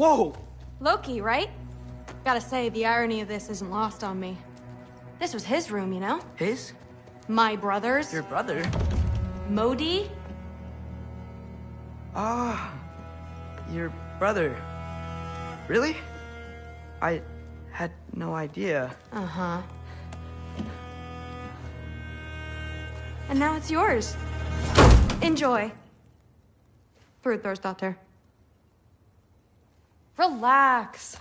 Whoa! Loki, right? Gotta say, the irony of this isn't lost on me. This was his room, you know? His? My brother's. Your brother? Modi? Ah, your brother. Really? I had no idea. Uh-huh. And now it's yours. Enjoy. Daughter. Relax.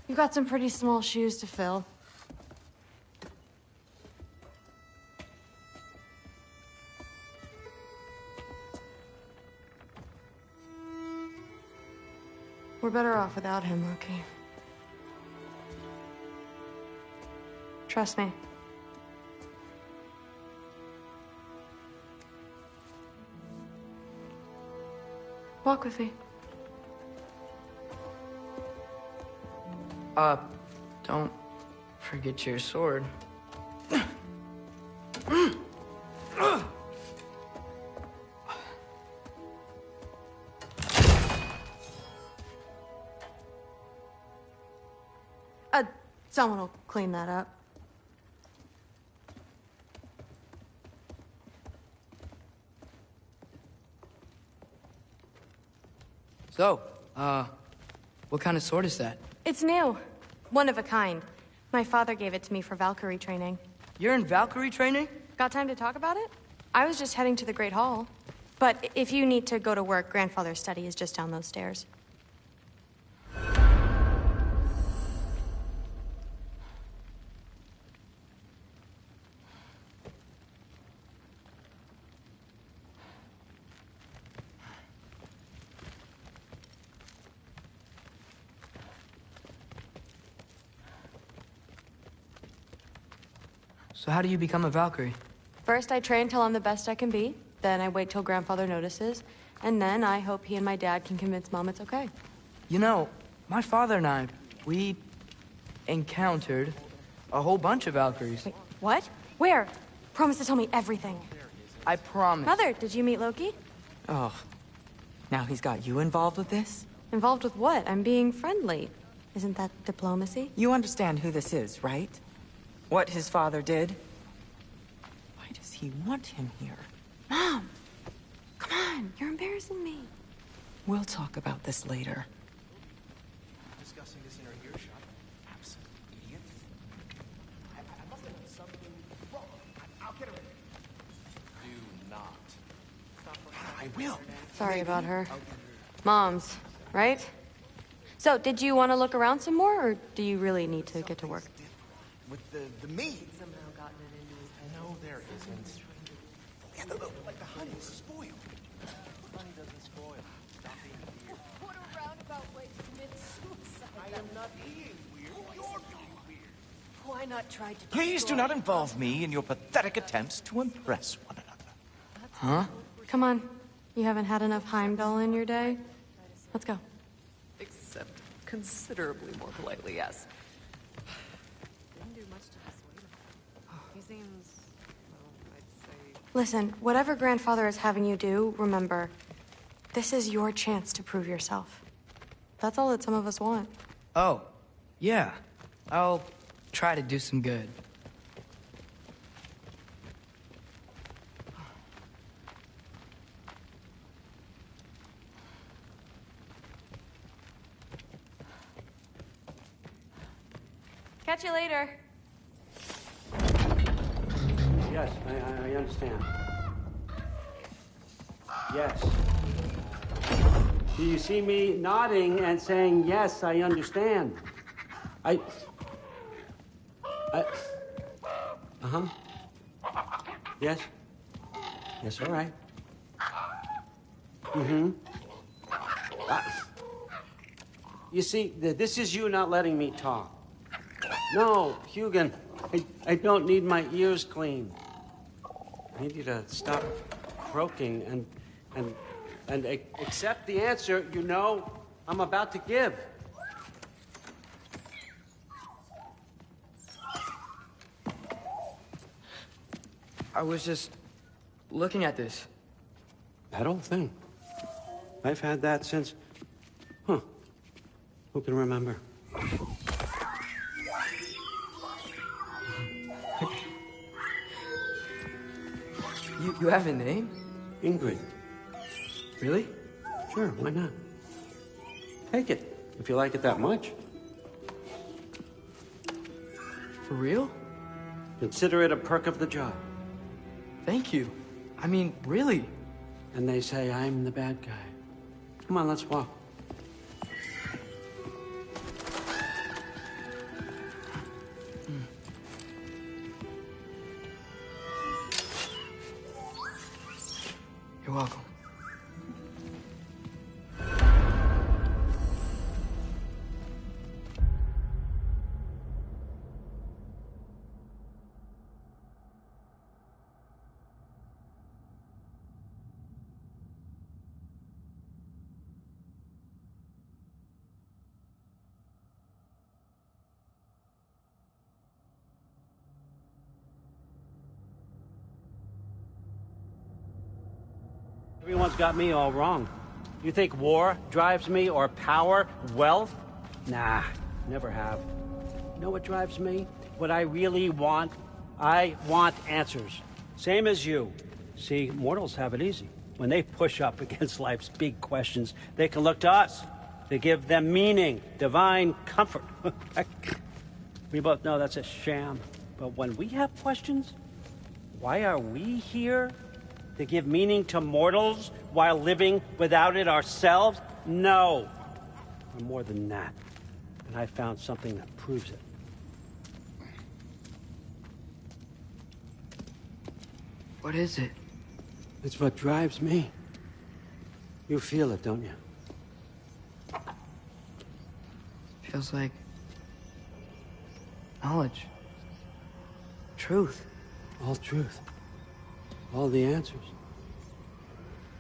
You got some pretty small shoes to fill. We're better off without him, Loki. Trust me. Walk with me. Don't forget your sword. Someone will clean that up. So, what kind of sword is that? It's new. One of a kind. My father gave it to me for Valkyrie training. You're in Valkyrie training? Got time to talk about it? I was just heading to the Great Hall. But if you need to go to work, Grandfather's study is just down those stairs. So how do you become a Valkyrie? First, I train till I'm the best I can be. Then I wait till Grandfather notices. And then I hope he and my dad can convince Mom it's okay. You know, my father and I, we encountered a whole bunch of Valkyries. Wait, what? Where? Promise to tell me everything. I promise. Mother, did you meet Loki? Oh, now he's got you involved with this? Involved with what? I'm being friendly. Isn't that diplomacy? You understand who this is, right? What his father did? Why does he want him here? Mom! Come on, you're embarrassing me. We'll talk about this later. Discussing this in our earshot. Absolute idiot. I must have done something wrong. I'll get her in. Do not. I will. Sorry about her. Mom's, right? So, did you want to look around some more, or do you really need to get to work? With the meat. Somehow gotten it into his head. No, there isn't. Yeah, look, like the honey's spoiled. Honey doesn't spoil. Stop being weird. What a roundabout way to commit suicide. I am not being weird. You're being weird. Why not try to Please do destroy not involve me in your pathetic attempts to impress one another. Huh? Come on. You haven't had enough Heimdall in your day? Let's go. Except considerably more politely, yes. Didn't do much to dissuade him. He seems, well, I'd say... Listen, whatever Grandfather is having you do, remember, this is your chance to prove yourself. That's all that some of us want. Oh, yeah. I'll try to do some good. Catch you later. Yes, I understand. Yes. Do you see me nodding and saying, yes, I understand? Uh-huh. Yes? Yes, all right. Mm-hmm. You see, this is you not letting me talk. No, Hugin, I don't need my ears cleaned. I need you to stop croaking and accept the answer you know I'm about to give. I was just looking at this. That old thing. I've had that since... Huh. Who can remember? You have a name? Ingrid. Really? Sure, why not? Take it, if you like it that much. For real? Consider it a perk of the job. Thank you. I mean, really. And they say I'm the bad guy. Come on, let's walk. You're welcome. Everyone's got me all wrong. You think war drives me, or power, wealth? Nah, never have. You know what drives me? What I really want? I want answers. Same as you. See, mortals have it easy. When they push up against life's big questions, they can look to us to give them meaning, divine comfort. We both know that's a sham. But when we have questions, why are we here? To give meaning to mortals while living without it ourselves? No. We're more than that. And I found something that proves it. What is it? It's what drives me. You feel it, don't you? Feels like knowledge. Truth. All truth. All the answers.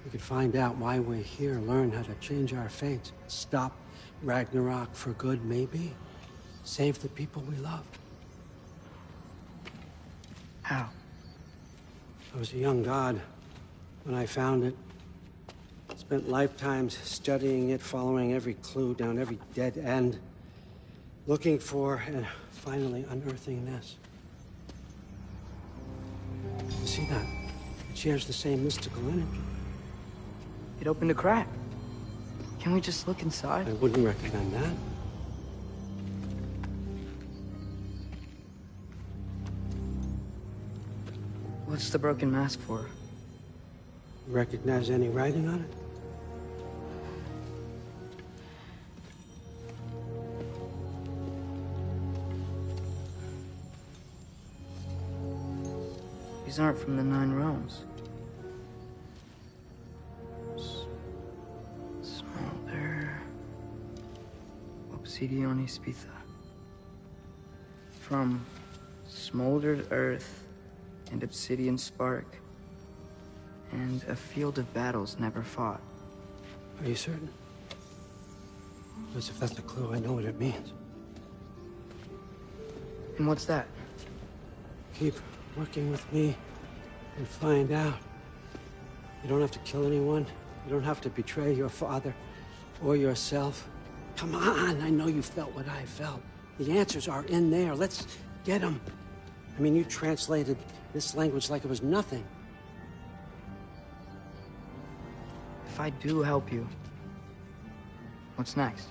We could find out why we're here, learn how to change our fates, stop Ragnarok for good, maybe. Save the people we love. How? I was a young god when I found it. Spent lifetimes studying it, following every clue down every dead end, looking for and finally unearthing this. You see that? It shares the same mystical energy. It opened a crack. Can we just look inside? I wouldn't recommend that. What's the broken mask for? Recognize any writing on it? These aren't from the Nine Realms. Smolder. Obsidione Spitha. From smoldered earth and obsidian spark. And a field of battles never fought. Are you certain? Because if that's a clue, I know what it means. And what's that? Keep working with me and find out. You don't have to kill anyone. You don't have to betray your father or yourself. Come on, I know you felt what I felt. The answers are in there. Let's get them. I mean, you translated this language like it was nothing. If I do help you, what's next?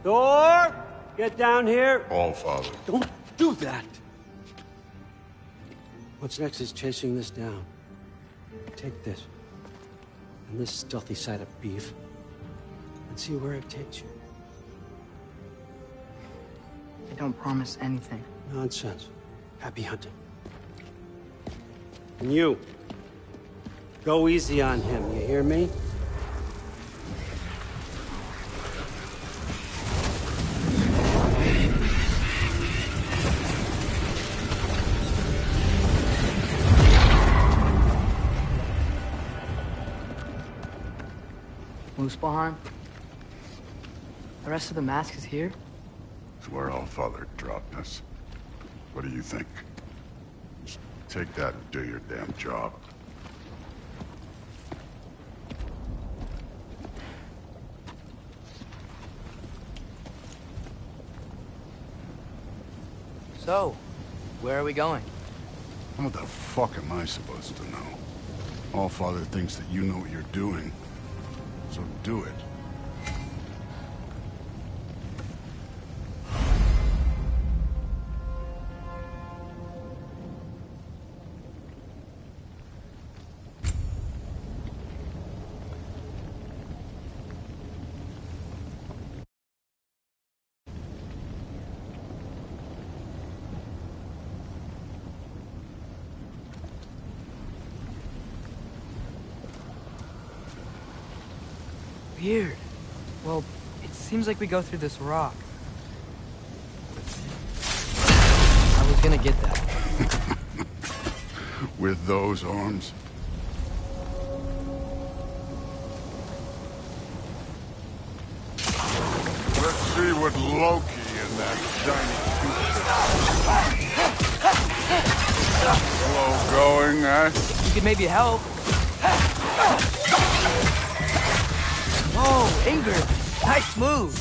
Thor! Get down here! All, Father. Don't do that! What's next is chasing this down. Take this, and this stealthy side of beef, and see where it takes you. I don't promise anything. Nonsense. Happy hunting. And you, go easy on him, you hear me? Muspelheim? The rest of the mask is here? It's where All Father dropped us. What do you think? Just take that and do your damn job. So, where are we going? How the fuck am I supposed to know? Allfather thinks that you know what you're doing, so do it. Weird. Well, it seems like we go through this rock. I was gonna get that. With those arms? Let's see what Loki and that shiny tooth. Slow going, eh? You could maybe help. Whoa, Ingrid! Nice move!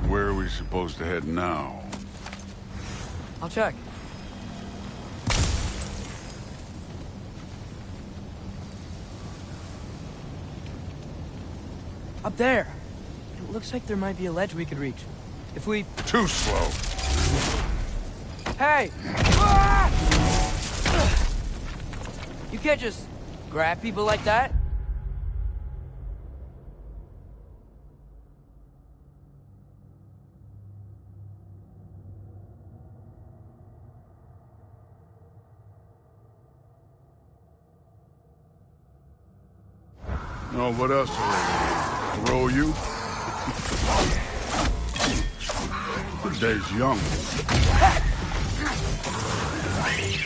Where are we supposed to head now? I'll check. Up there! It looks like there might be a ledge we could reach. If we... Too slow. Hey! Ah! You can't just grab people like that. No, what else? Throw you? The day's young.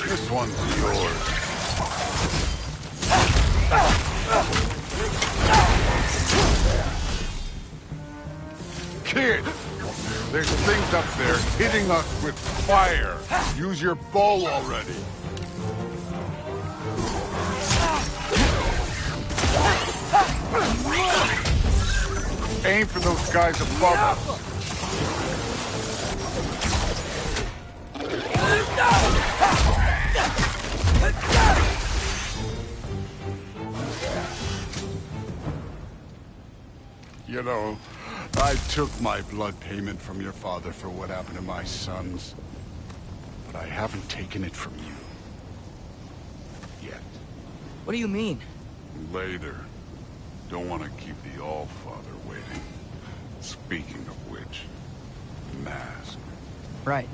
This one's yours. Kid! There's things up there hitting us with fire. Use your bow already. Aim for those guys above us. You know, I took my blood payment from your father for what happened to my sons. But I haven't taken it from you. Yet. What do you mean? Later. Don't want to keep the Allfather waiting. Speaking of which, mask. Right.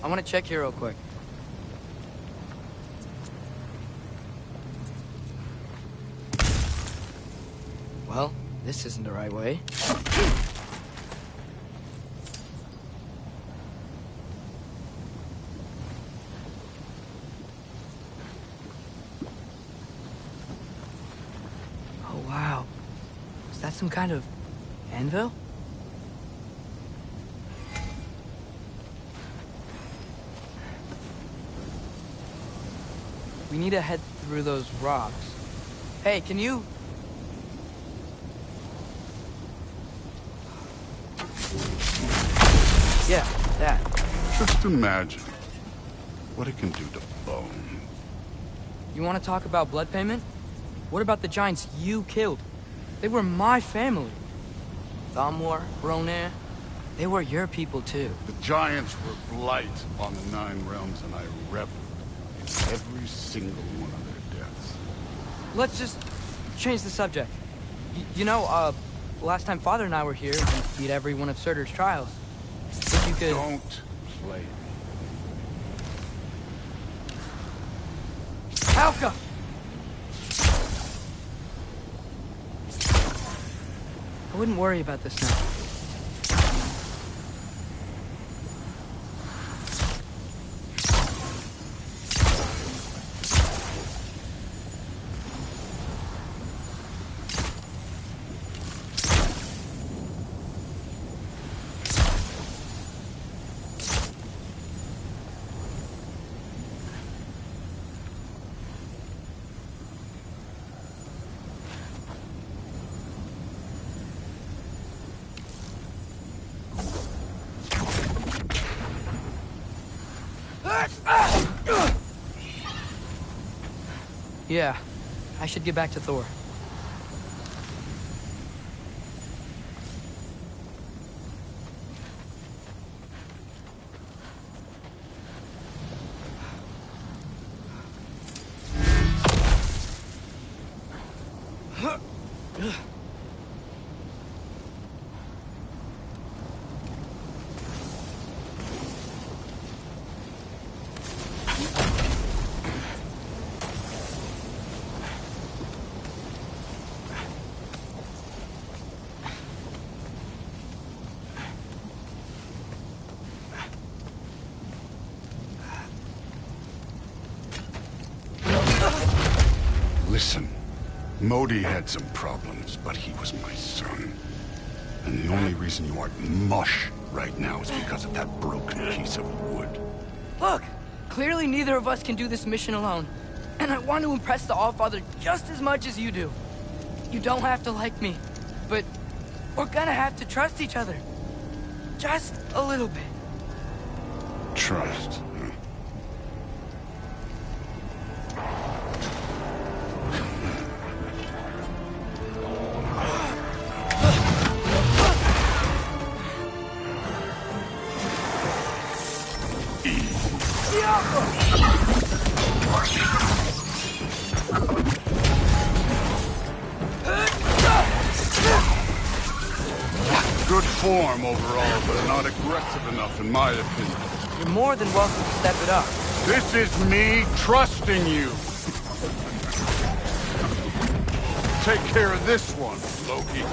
I want to check here real quick. Well, this isn't the right way. Oh, wow. Is that some kind of anvil? We need to head through those rocks. Hey, can you... Yeah, that. Just imagine what it can do to bone. You want to talk about blood payment? What about the giants you killed? They were my family. Thamor, Bronir, they were your people too. The giants were blight on the Nine Realms, and I reveled in every single one of their deaths. Let's just change the subject. You know, last time Father and I were here, we beat every one of Surtur's trials. If you could... Don't play me. Alka! I wouldn't worry about this now. Yeah, I should get back to Thor. Listen, Modi had some problems, but he was my son. And the only reason you aren't mush right now is because of that broken piece of wood. Look! Clearly neither of us can do this mission alone. And I want to impress the Allfather just as much as you do. You don't have to like me, but we're gonna have to trust each other. Just a little bit. Trust. Good form overall, but not aggressive enough in my opinion. You're more than welcome to step it up. This is me trusting you. Take care of this one, Loki.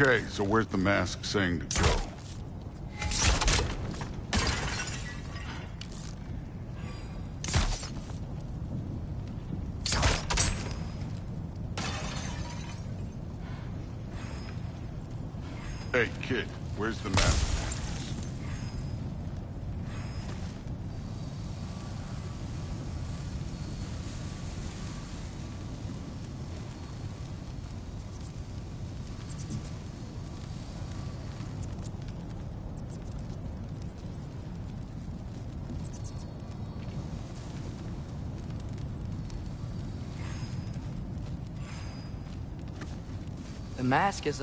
Okay, so where's the mask saying to go? Hey, kid, where's the mask? The mask is,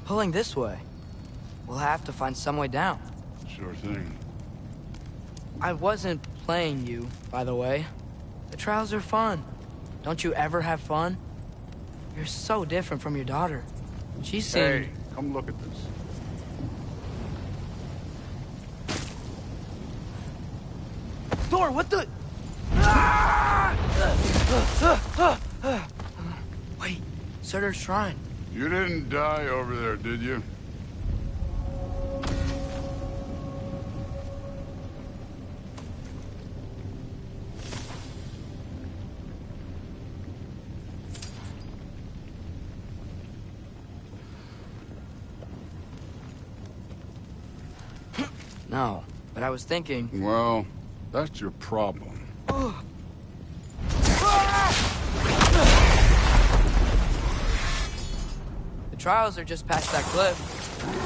pulling this way. We'll have to find some way down. Sure thing. I wasn't playing you, by the way. The trials are fun. Don't you ever have fun? You're so different from your daughter. She seemed... Hey, come look at this. Thor, what the... Wait, Surtur's shrine. You didn't die over there, did you? No, but I was thinking... Well, that's your problem. The trials are just past that cliff.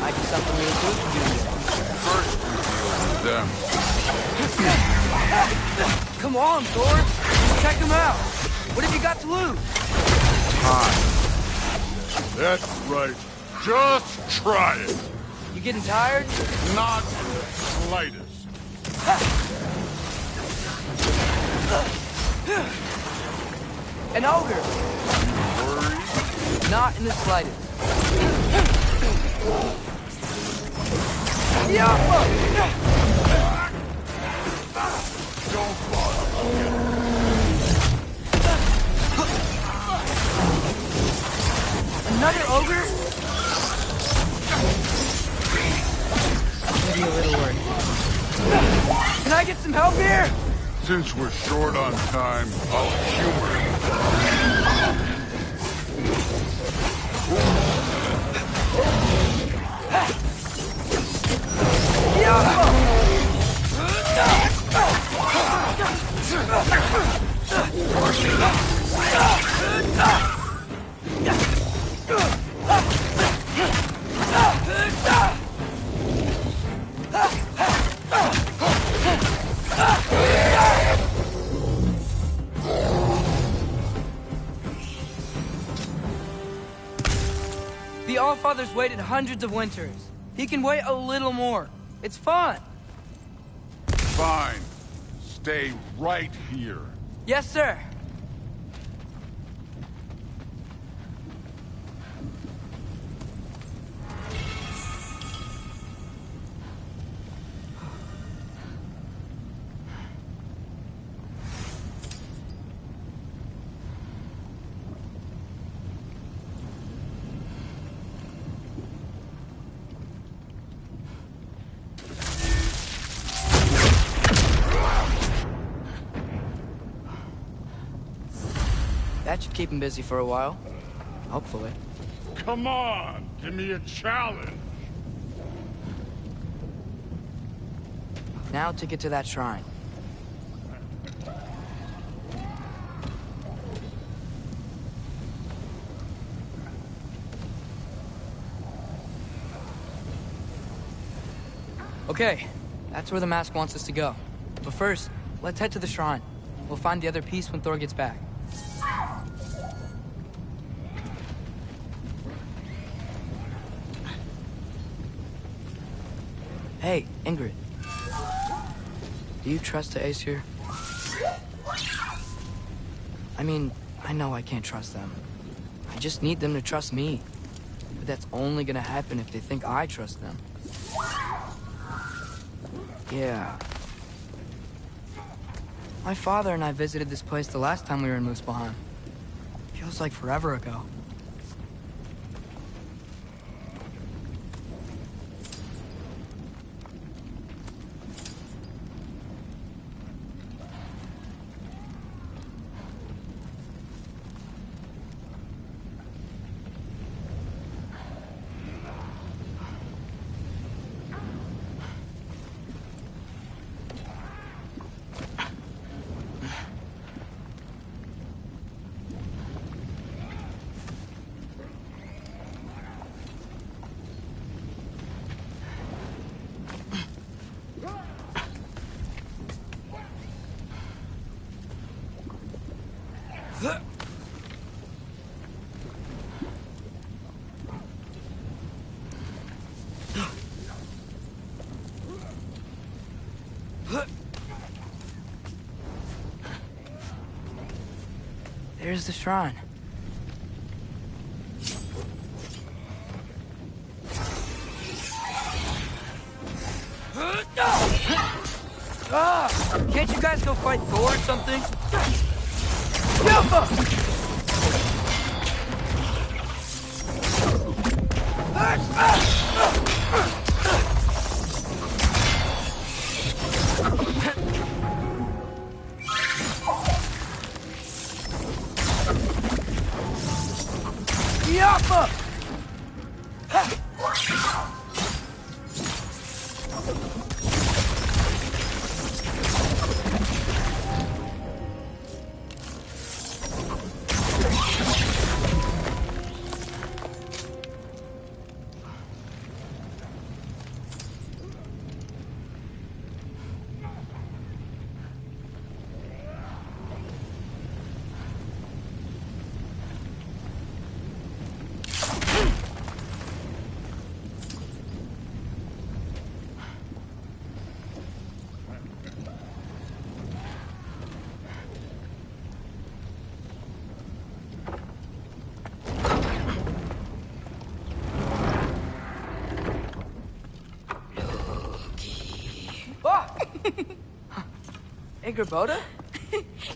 Might be something really cool to do here. First, we deal with them. Come on, Thor! Just check them out! What have you got to lose? Time. That's right. Just try it. You getting tired? Not in the slightest. An ogre! Worried? Not in the slightest. Yeah! Don't bother. Another ogre? Maybe a little worried. Can I get some help here? Since we're short on time, I'll humor you. The Allfather's waited hundreds of winters. He can wait a little more. It's fun. Fine. Stay right here. Yes, sir. That should keep him busy for a while. Hopefully. Come on, give me a challenge. Now to get to that shrine. Okay, that's where the mask wants us to go. But first, let's head to the shrine. We'll find the other piece when Thor gets back. Hey, Ingrid. Do you trust the Aesir? I mean, I know I can't trust them. I just need them to trust me. But that's only gonna happen if they think I trust them. Yeah. My father and I visited this place the last time we were in Muspelheim. Feels like forever ago. There's the shrine. Can't you guys go fight Thor or something? Hey, Grabota?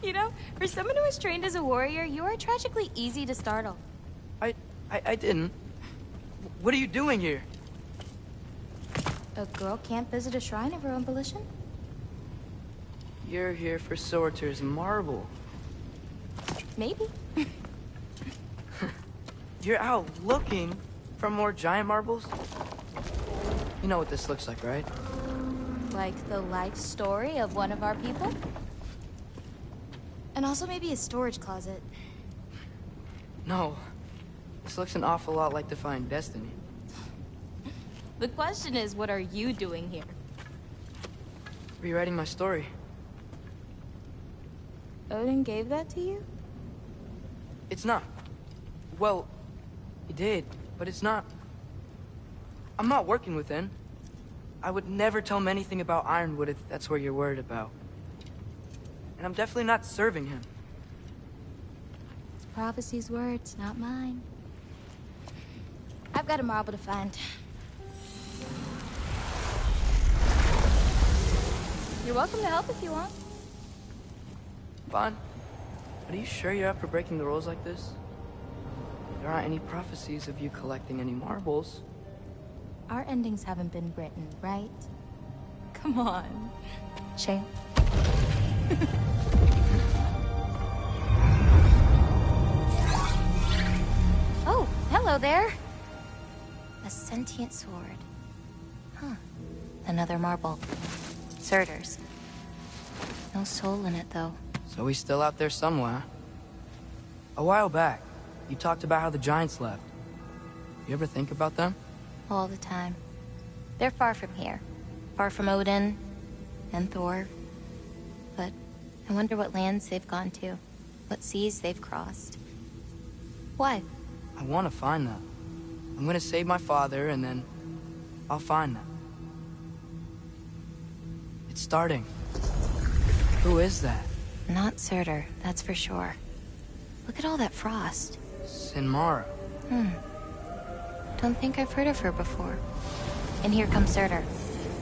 You know, for someone who was trained as a warrior, you are tragically easy to startle. I didn't. What are you doing here? A girl can't visit a shrine of her own volition? You're here for Sorter's marble. Maybe. You're out looking for more giant marbles? You know what this looks like, right? Like the life story of one of our people? And also maybe a storage closet. No. This looks an awful lot like Defying Destiny. The question is, what are you doing here? Rewriting my story. Odin gave that to you? It's not. Well, he did, but it's not. I'm not working with him. I would never tell him anything about Ironwood if that's what you're worried about. And I'm definitely not serving him. It's prophecy's words, not mine. I've got a marble to find. You're welcome to help if you want. Vaughn, are you sure you're up for breaking the rules like this? There aren't any prophecies of you collecting any marbles. Our endings haven't been written, right? Come on, champ. Oh, hello there. A sentient sword. Huh. Another marble. Surtur's. No soul in it, though. So he's still out there somewhere. A while back, you talked about how the giants left. You ever think about them? All the time. They're far from here. Far from Odin and Thor. But I wonder what lands they've gone to. What seas they've crossed. Why? I want to find them. I'm gonna save my father, and then I'll find them. It's starting. Who is that? Not Surtur, that's for sure. Look at all that frost. Sinmara. Don't think I've heard of her before. And here comes Surtur.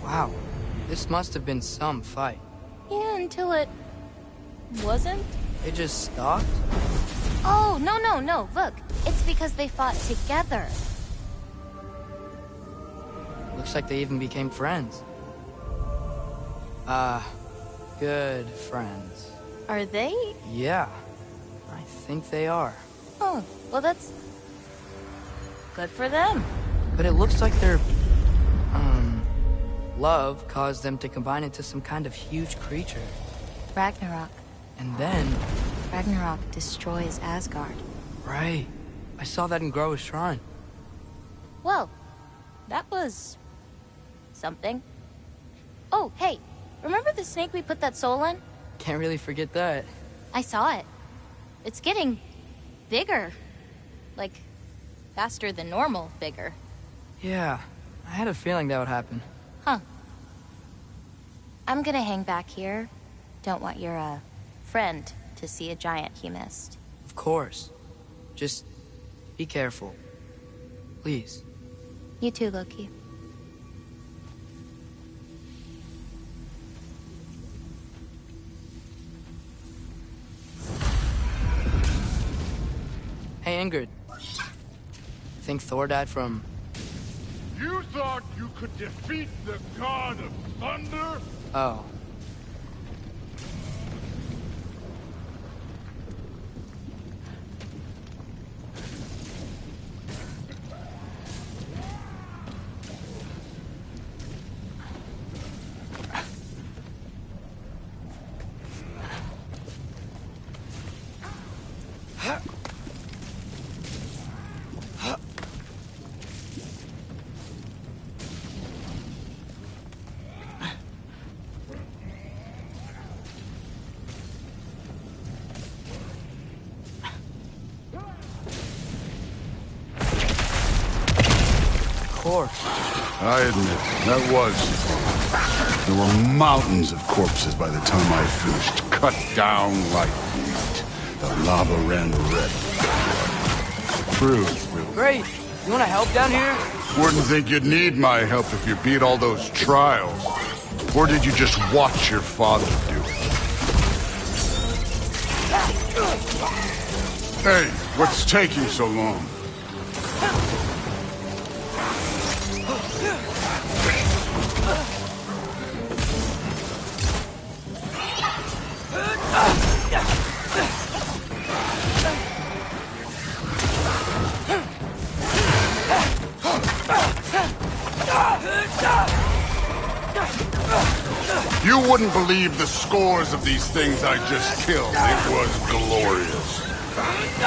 Wow. This must have been some fight. Yeah, until it... wasn't? It just stopped? Oh, no. Look, it's because they fought together. Looks like they even became friends. Good friends. Are they? Yeah. I think they are. Oh, well that's... good for them. But it looks like their... love caused them to combine into some kind of huge creature. Ragnarok. And then... Ragnarok destroys Asgard. Right. I saw that in Groa's shrine. Well, that was... something. Oh, hey, remember the snake we put that soul in? Can't really forget that. I saw it. It's getting... bigger. Like, faster than normal bigger. Yeah, I had a feeling that would happen. Huh. I'm gonna hang back here. Don't want your, friend to see a giant he missed. Of course. Just be careful. Please. You too, Loki. Hey, Ingrid. Think Thor died from... You thought you could defeat the god of thunder? Oh. I admit, that was fun. There were mountains of corpses by the time I finished, cut down like meat. The lava ran red. True. Great. You want to help down here? Wouldn't think you'd need my help if you beat all those trials. Or did you just watch your father do it? Hey, what's taking so long? You wouldn't believe the scores of these things I just killed. It was glorious. I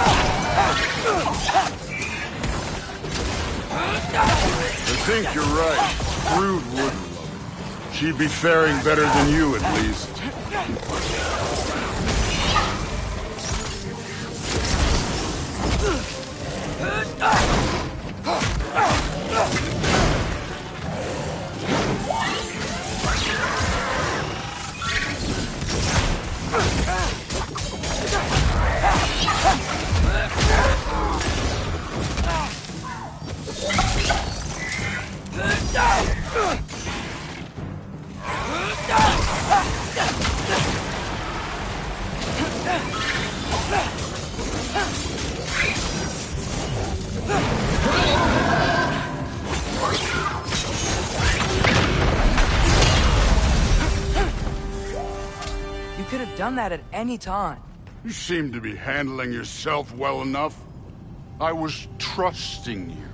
think you're right. Brood wouldn't love it. She'd be faring better than you, at least. You could have done that at any time. You seem to be handling yourself well enough. I was trusting you.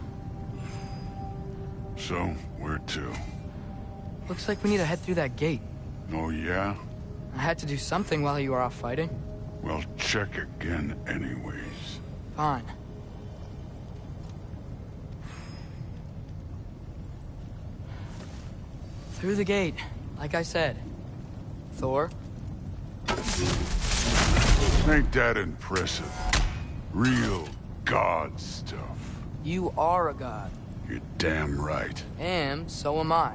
So, where to? Looks like we need to head through that gate. Oh, yeah? I had to do something while you were off fighting. Well, check again anyways. Fine. Through the gate, like I said. Thor? Ain't that impressive? Real god stuff. You are a god. You're damn right. And so am I.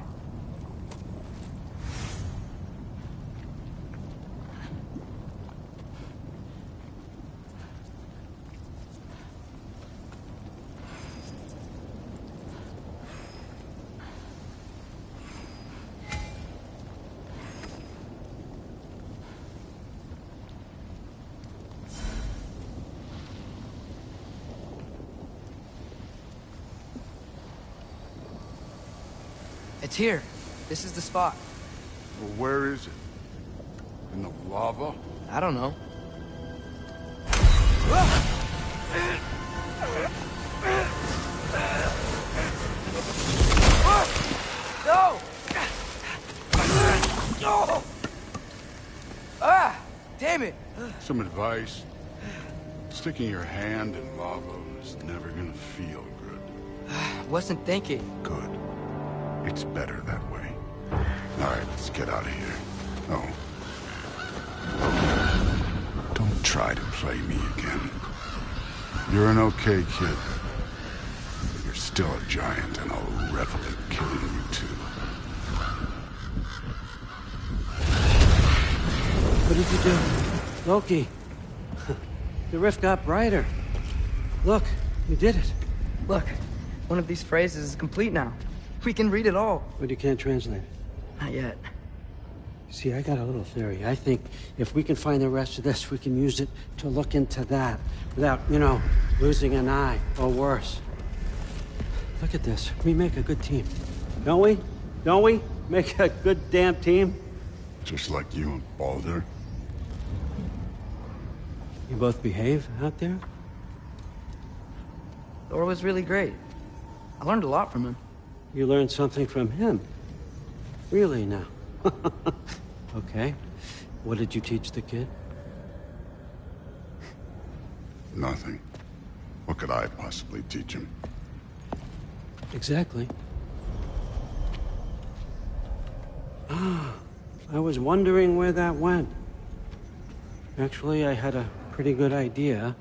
It's here. This is the spot. Well, where is it? In the lava? I don't know. No! No! Ah! Damn it! Some advice. Sticking your hand in lava is never gonna feel good. Wasn't thinking. Good. It's better that way. All right, let's get out of here. Oh. Don't try to play me again. You're an okay kid. But you're still a giant, and I'll revel in killing you too. What did you do? Loki. The rift got brighter. Look, you did it. Look, one of these phrases is complete now. We can read it all. But you can't translate it. Not yet. See, I got a little theory. I think if we can find the rest of this, we can use it to look into that without, you know, losing an eye or worse. Look at this. We make a good team. Don't we? Don't we? Make a good damn team? Just like you and Baldur. You both behave out there? Thor was really great. I learned a lot from him. You learned something from him? Really now? Okay. What did you teach the kid? Nothing. What could I possibly teach him? Exactly. Ah, I was wondering where that went. Actually, I had a pretty good idea.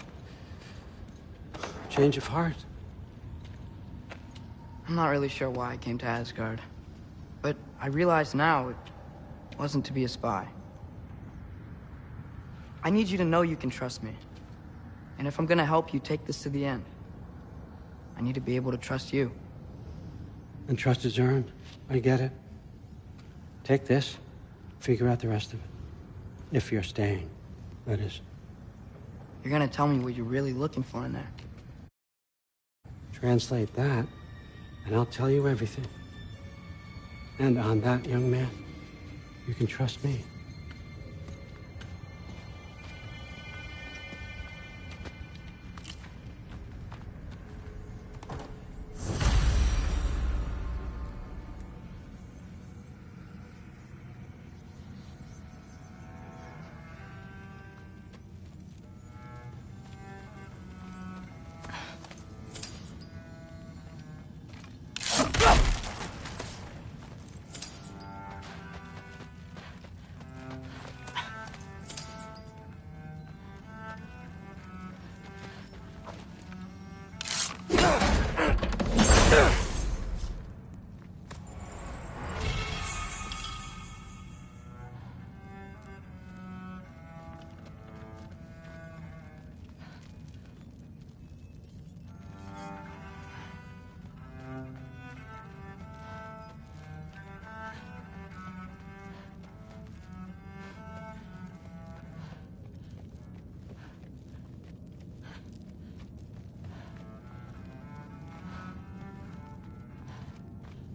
Change of heart. I'm not really sure why I came to Asgard. But I realize now it wasn't to be a spy. I need you to know you can trust me. And if I'm gonna help you take this to the end, I need to be able to trust you. And trust is earned. I get it. Take this, figure out the rest of it. If you're staying, that is. You're gonna tell me what you're really looking for in there. Translate that, and I'll tell you everything. And on that, young man, you can trust me.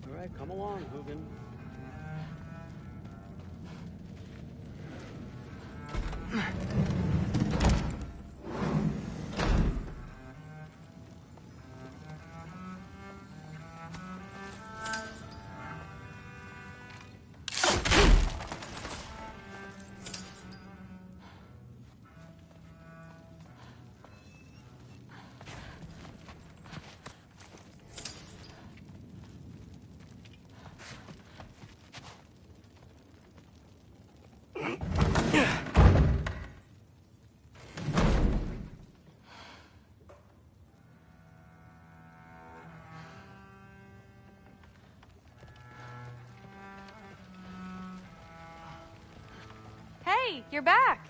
All right, come along, Hugin. Hey, you're back.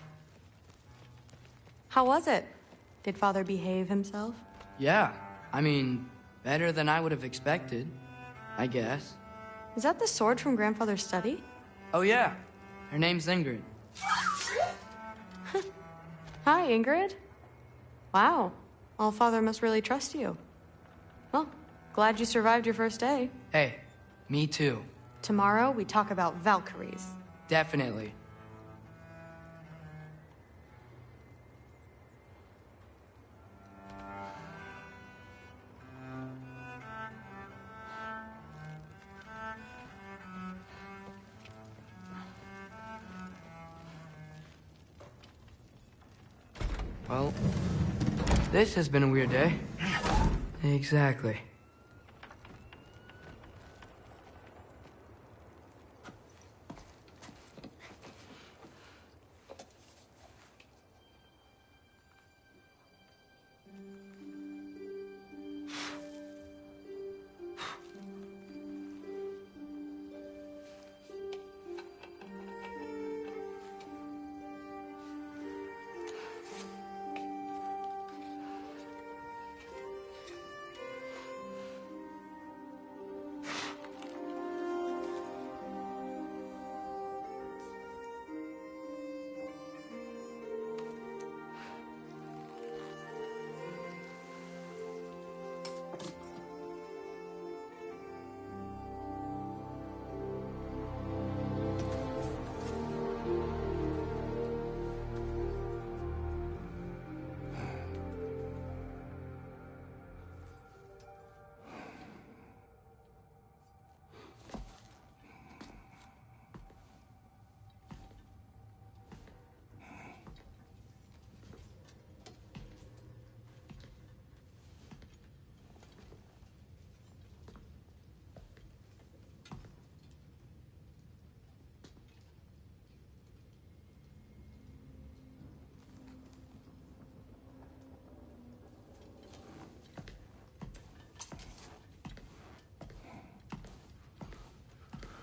How was it? Did Father behave himself? Yeah, I mean, better than I would have expected, I guess. Is that the sword from Grandfather's study? Oh yeah, her name's Ingrid. Hi, Ingrid. Wow, All-Father must really trust you. Well, glad you survived your first day. Hey, me too. Tomorrow, we talk about Valkyries. Definitely. Well, this has been a weird day. Exactly.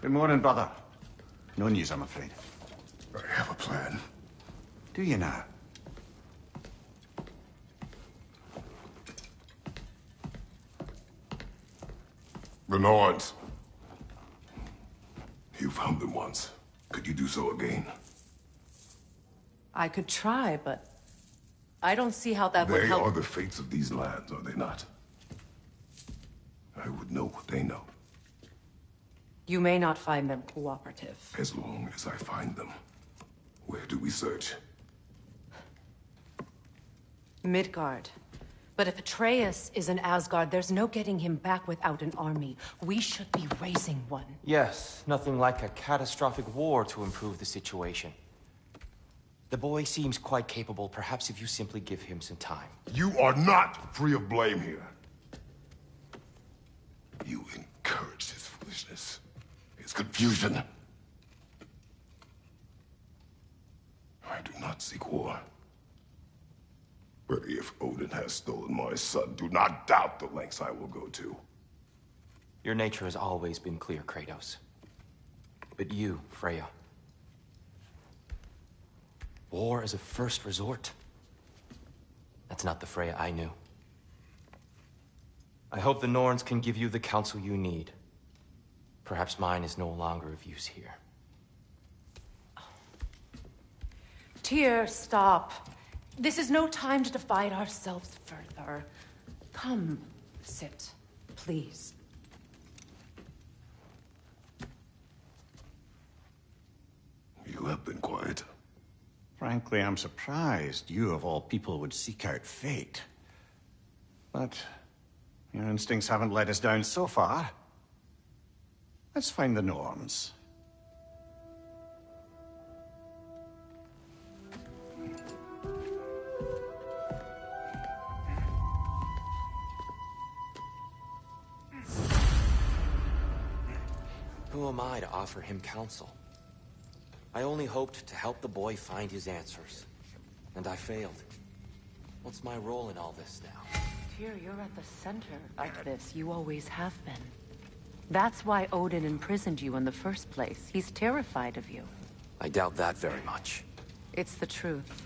Good morning, brother. No news, I'm afraid. I have a plan. Do you now? Renards. You found them once. Could you do so again? I could try, but I don't see how that would They help. are the fates of these lands, are they not? I would know what they know, You may not find them cooperative. as long as I find them. Where do we search? Midgard. But if Atreus is in Asgard, there's no getting him back without an army. We should be raising one. Yes, nothing like a catastrophic war to improve the situation. The boy seems quite capable. Perhaps if you simply give him some time. You are not free of blame here. You encouraged his foolishness, his confusion. I do not seek war. But if Odin has stolen my son, do not doubt the lengths I will go to. Your nature has always been clear, Kratos. But you, Freya. War as a first resort. That's not the Freya I knew. I hope the Norns can give you the counsel you need. Perhaps mine is no longer of use here. Tyr, stop. This is no time to divide ourselves further. Come, sit, please. You have been quiet. Frankly, I'm surprised you, of all people, would seek out fate. But your instincts haven't let us down so far. Let's find the Norns. Who am I to offer him counsel? I only hoped to help the boy find his answers. And I failed. What's my role in all this now? Tyr, you're at the center of this. You always have been. That's why Odin imprisoned you in the first place. He's terrified of you. I doubt that very much. It's the truth.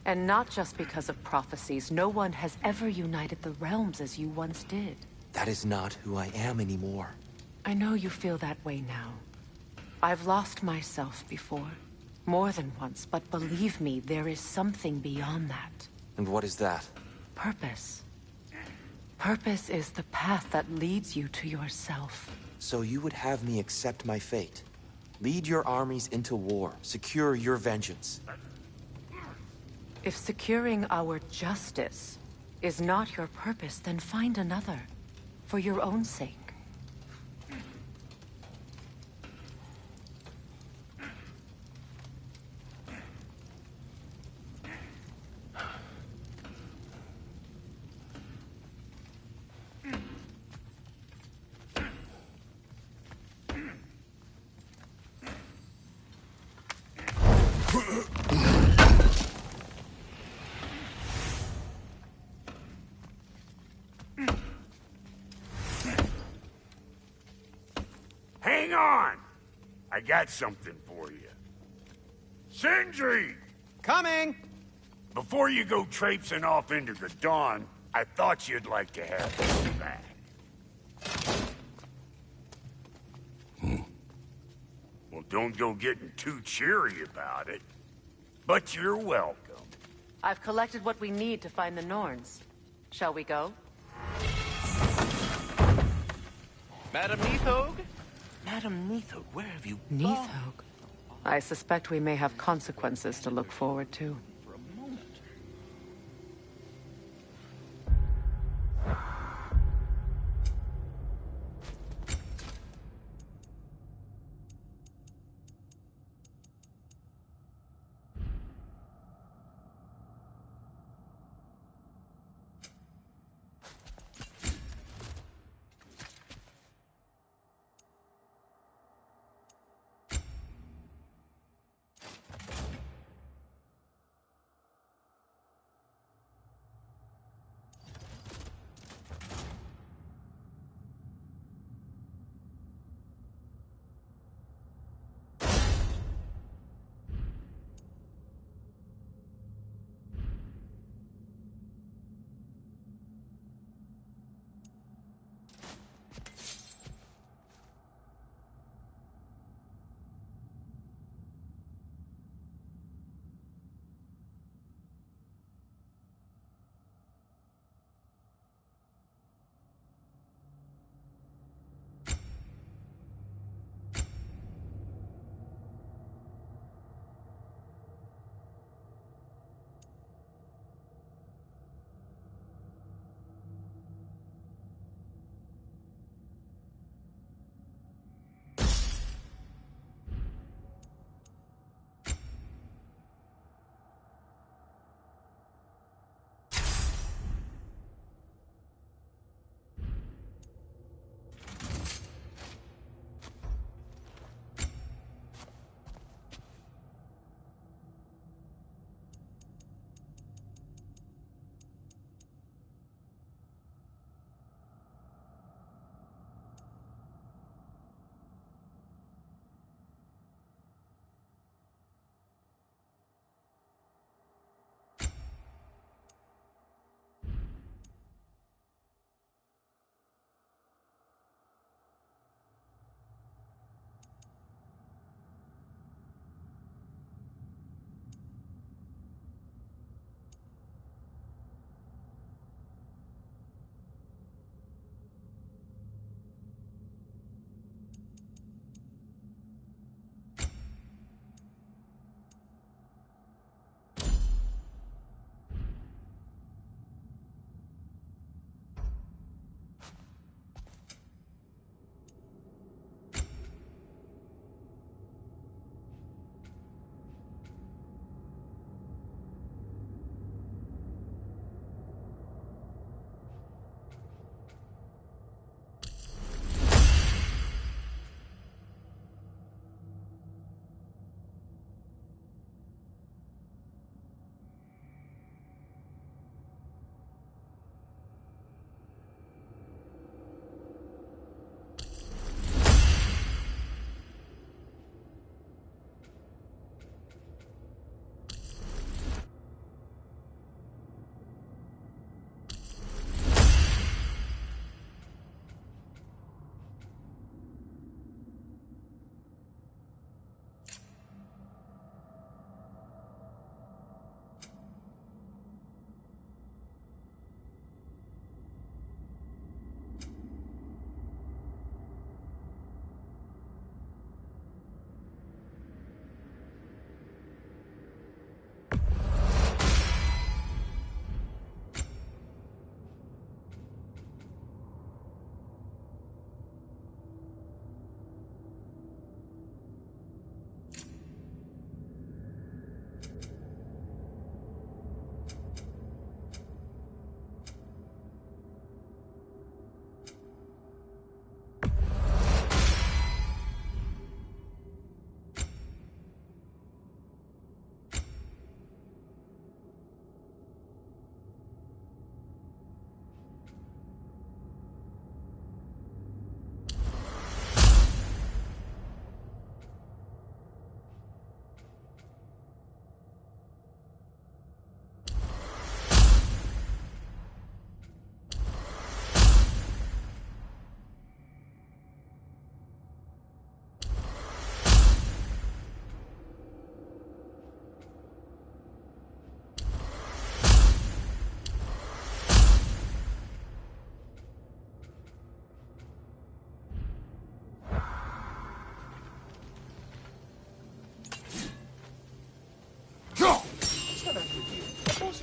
And not just because of prophecies. No one has ever united the realms as you once did. That is not who I am anymore. I know you feel that way now. I've lost myself before. More than once, but believe me, there is something beyond that. And what is that? Purpose. Purpose is the path that leads you to yourself. So you would have me accept my fate? Lead your armies into war, secure your vengeance. If securing our justice is not your purpose, then find another. For your own sake. Hang on! I got something for you. Sindri! Coming! Before you go traipsing off into the dawn, I thought you'd like to have this back. Well, don't go getting too cheery about it. But you're welcome. I've collected what we need to find the Norns. Shall we go? Madam Neathog? Madam Neathog, where have you Neathog. I suspect we may have consequences to look forward to.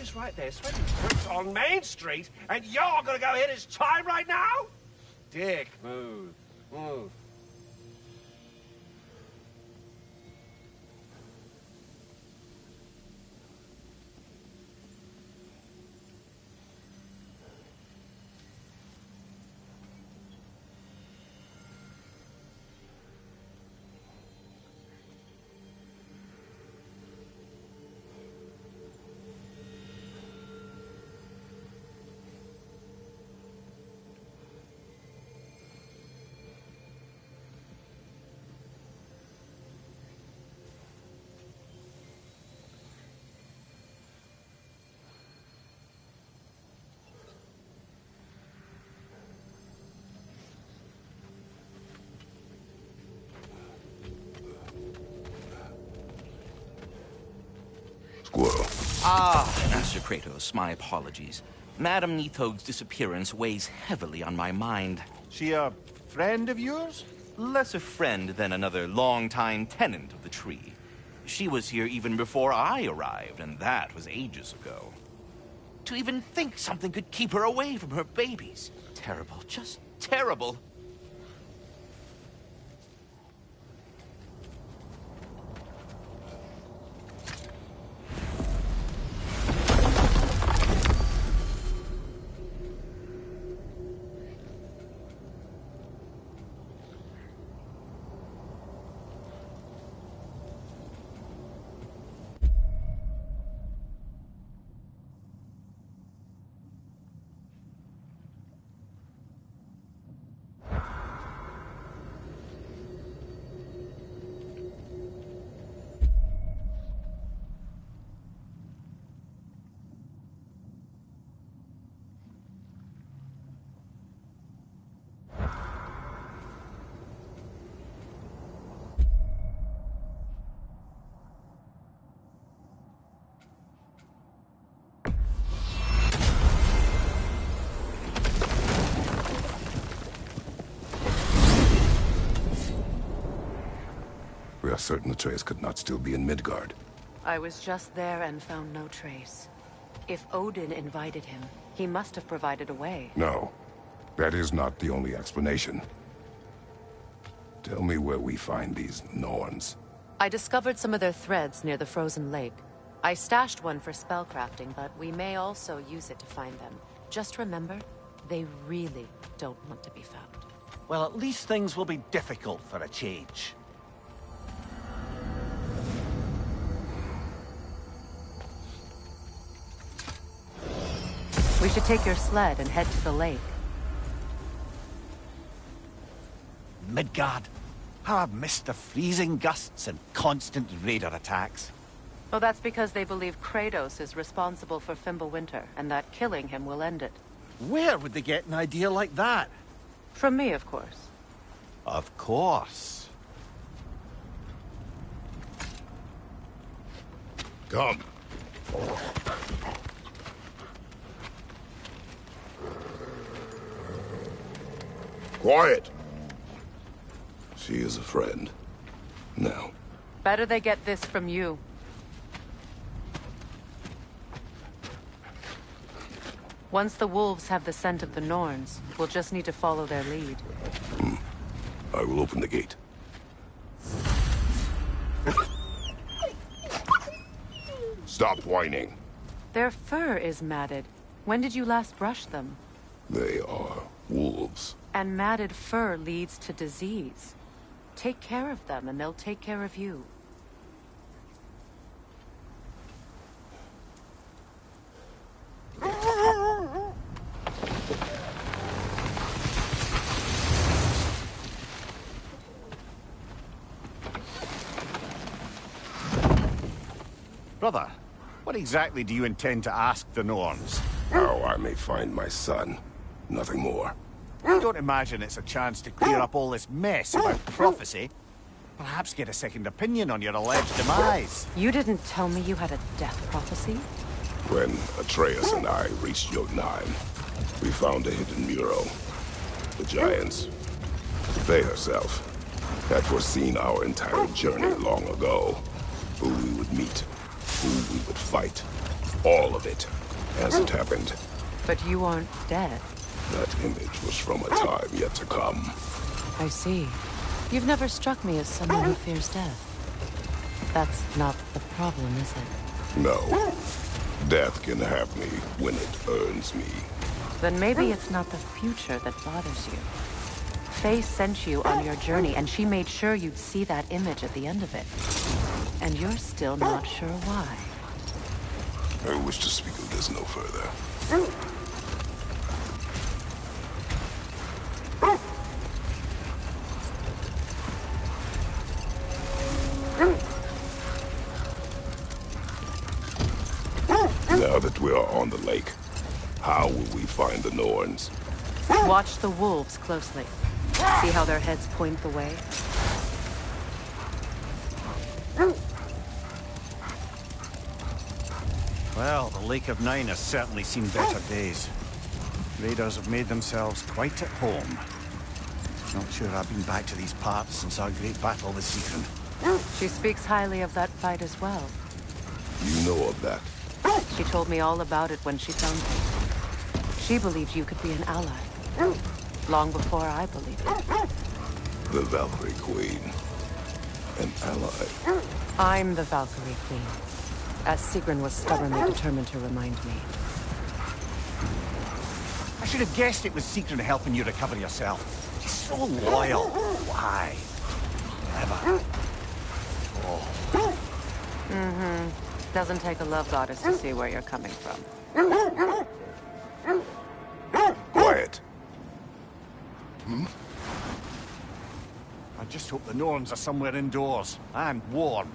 is right there, sweating bricks on Main Street, and you're gonna go hit his time right now? Dick, move. Move. Squirrel. Ah, Master Kratos, my apologies. Madame Nithog's disappearance weighs heavily on my mind. She a friend of yours? Less a friend than another longtime tenant of the tree. She was here even before I arrived, and that was ages ago. To even think something could keep her away from her babies. Terrible, just terrible. We are certain Atreus could not still be in Midgard. I was just there and found no trace. If Odin invited him, he must have provided a way. No, that is not the only explanation. Tell me where we find these Norns. I discovered some of their threads near the frozen lake. I stashed one for spellcrafting, but we may also use it to find them. Just remember, they really don't want to be found. Well, at least things will be difficult for a change. We should take your sled and head to the lake. Midgard. How I've missed the freezing gusts and constant raider attacks. Well, that's because they believe Kratos is responsible for Fimbulwinter, and that killing him will end it. Where would they get an idea like that? From me, of course. Of course. Come. Quiet! She is a friend. Now. Better they get this from you. Once the wolves have the scent of the Norns, we'll just need to follow their lead. I will open the gate. Stop whining. Their fur is matted. When did you last brush them? They are wolves. And matted fur leads to disease. Take care of them, and they'll take care of you. Brother, what exactly do you intend to ask the Norns? How I may find my son. Nothing more. I don't imagine it's a chance to clear up all this mess about prophecy. Perhaps get a second opinion on your alleged demise. You didn't tell me you had a death prophecy? When Atreus and I reached Jotunheim, we found a hidden mural. The Giants, Faye herself, had foreseen our entire journey long ago. Who we would meet, who we would fight, all of it. as it happened. But you aren't dead. That image was from a time yet to come. I see. You've never struck me as someone who fears death. That's not the problem, is it? No. Death can have me when it earns me. Then maybe it's not the future that bothers you. Faye sent you on your journey, and she made sure you'd see that image at the end of it. And you're still not sure why. I wish to speak of this no further. Now that we are on the lake, how will we find the Norns? Watch the wolves closely. See how their heads point the way? Well, the Lake of Nine has certainly seen better days. Raiders have made themselves quite at home. Not sure I've been back to these parts since our great battle with Sigrun. She speaks highly of that fight as well. You know of that? She told me all about it when she found you. She believed you could be an ally. Long before I believed it. The Valkyrie Queen. An ally. I'm the Valkyrie Queen. As Sigrun was stubbornly determined to remind me. I should have guessed it was Sigrun helping you recover yourself. She's so loyal. Why? Never. Oh. Mm-hmm. Doesn't take a love goddess to see where you're coming from. Quiet. I just hope the Norns are somewhere indoors and warm.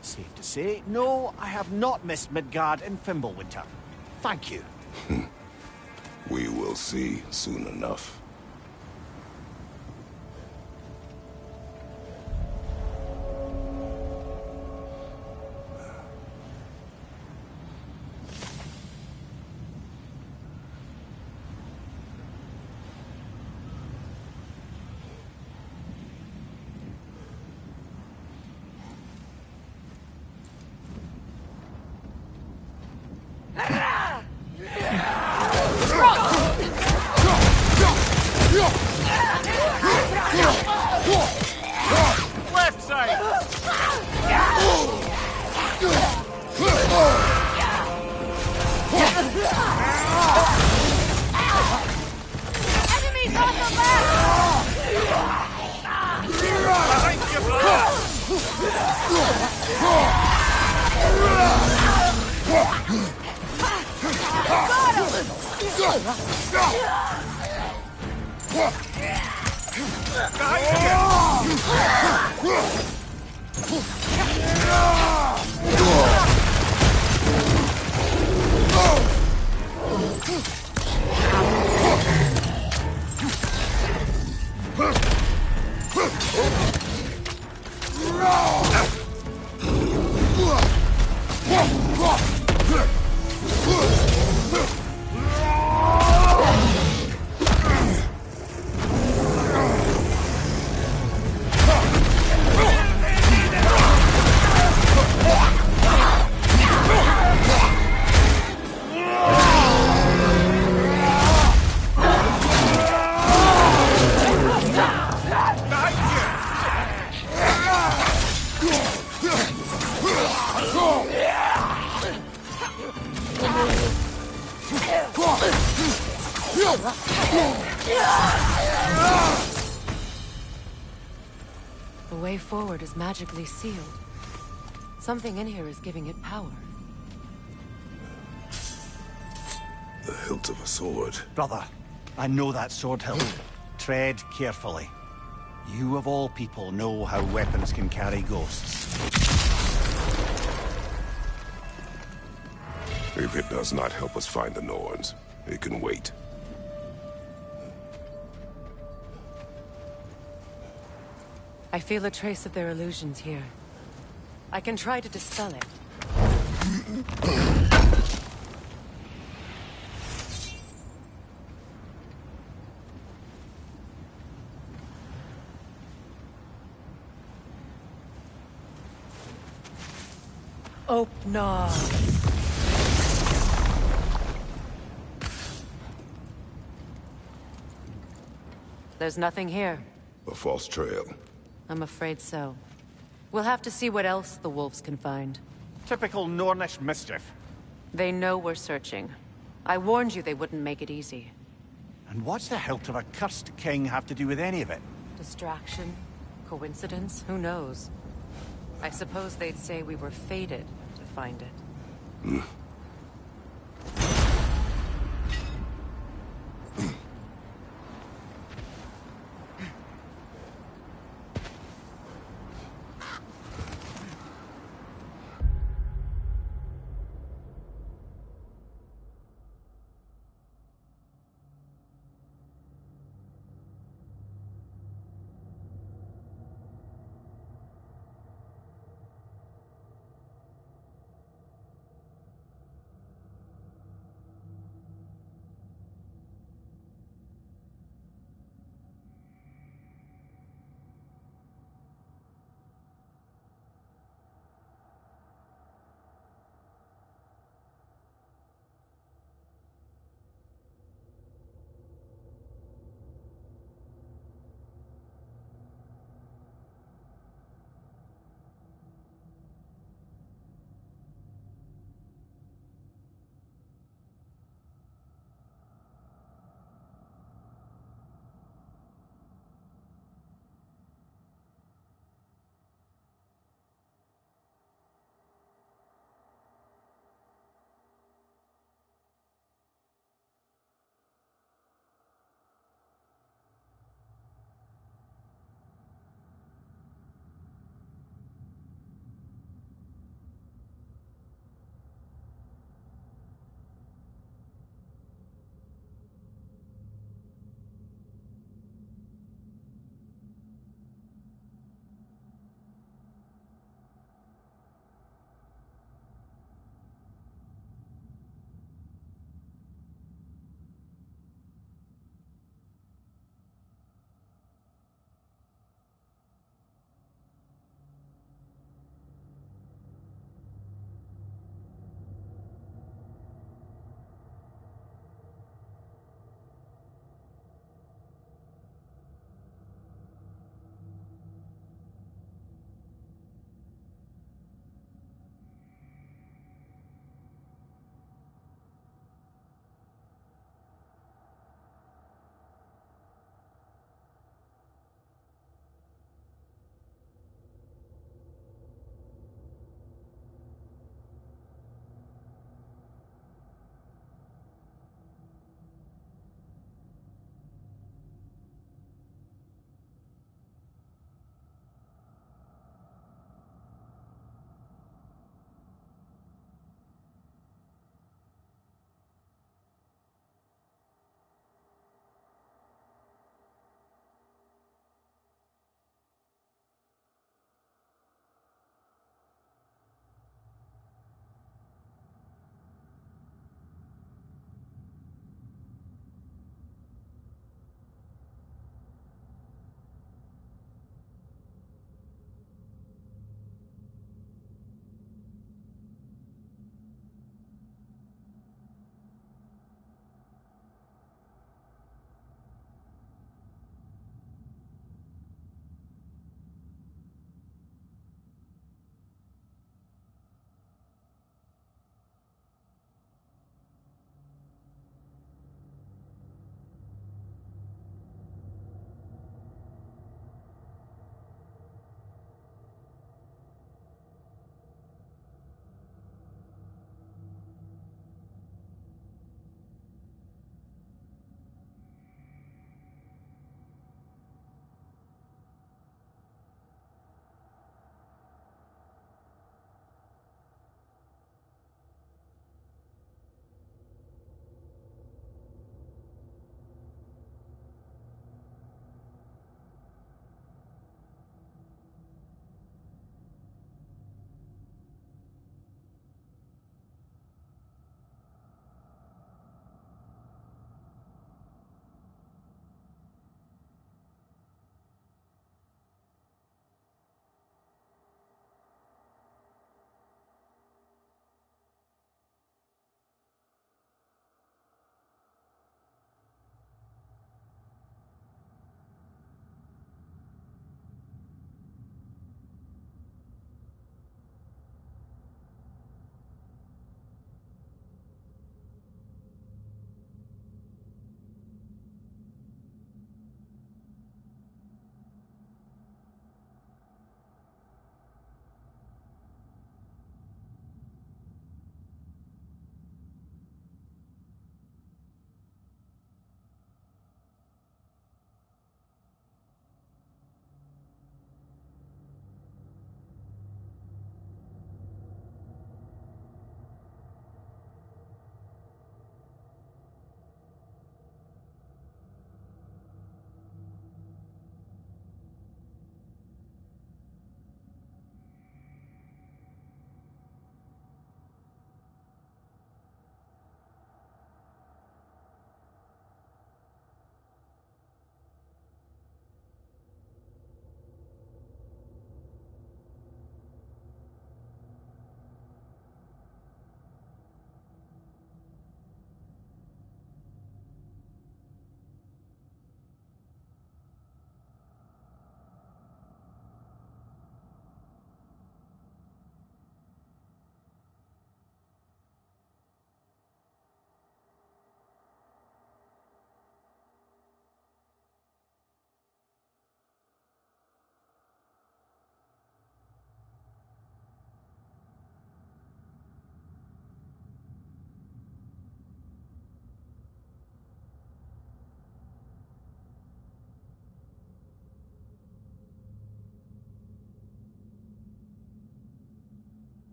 Safe to say, no, I have not missed Midgard in Fimbulwinter. Thank you. We will see soon enough. Left side! Enemies on the left! Behind you, The way forward is magically sealed. Something in here is giving it power. The hilt of a sword. Brother, I know that sword hilt. Tread carefully. You of all people know how weapons can carry ghosts. If it does not help us find the Norns, it can wait. I feel a trace of their illusions here. I can try to dispel it. Opna. There's nothing here. A false trail. I'm afraid so. We'll have to see what else the wolves can find. Typical Nornish mischief. They know we're searching. I warned you they wouldn't make it easy. And what's the hilt of a cursed king have to do with any of it? Distraction? Coincidence? Who knows? I suppose they'd say we were fated to find it.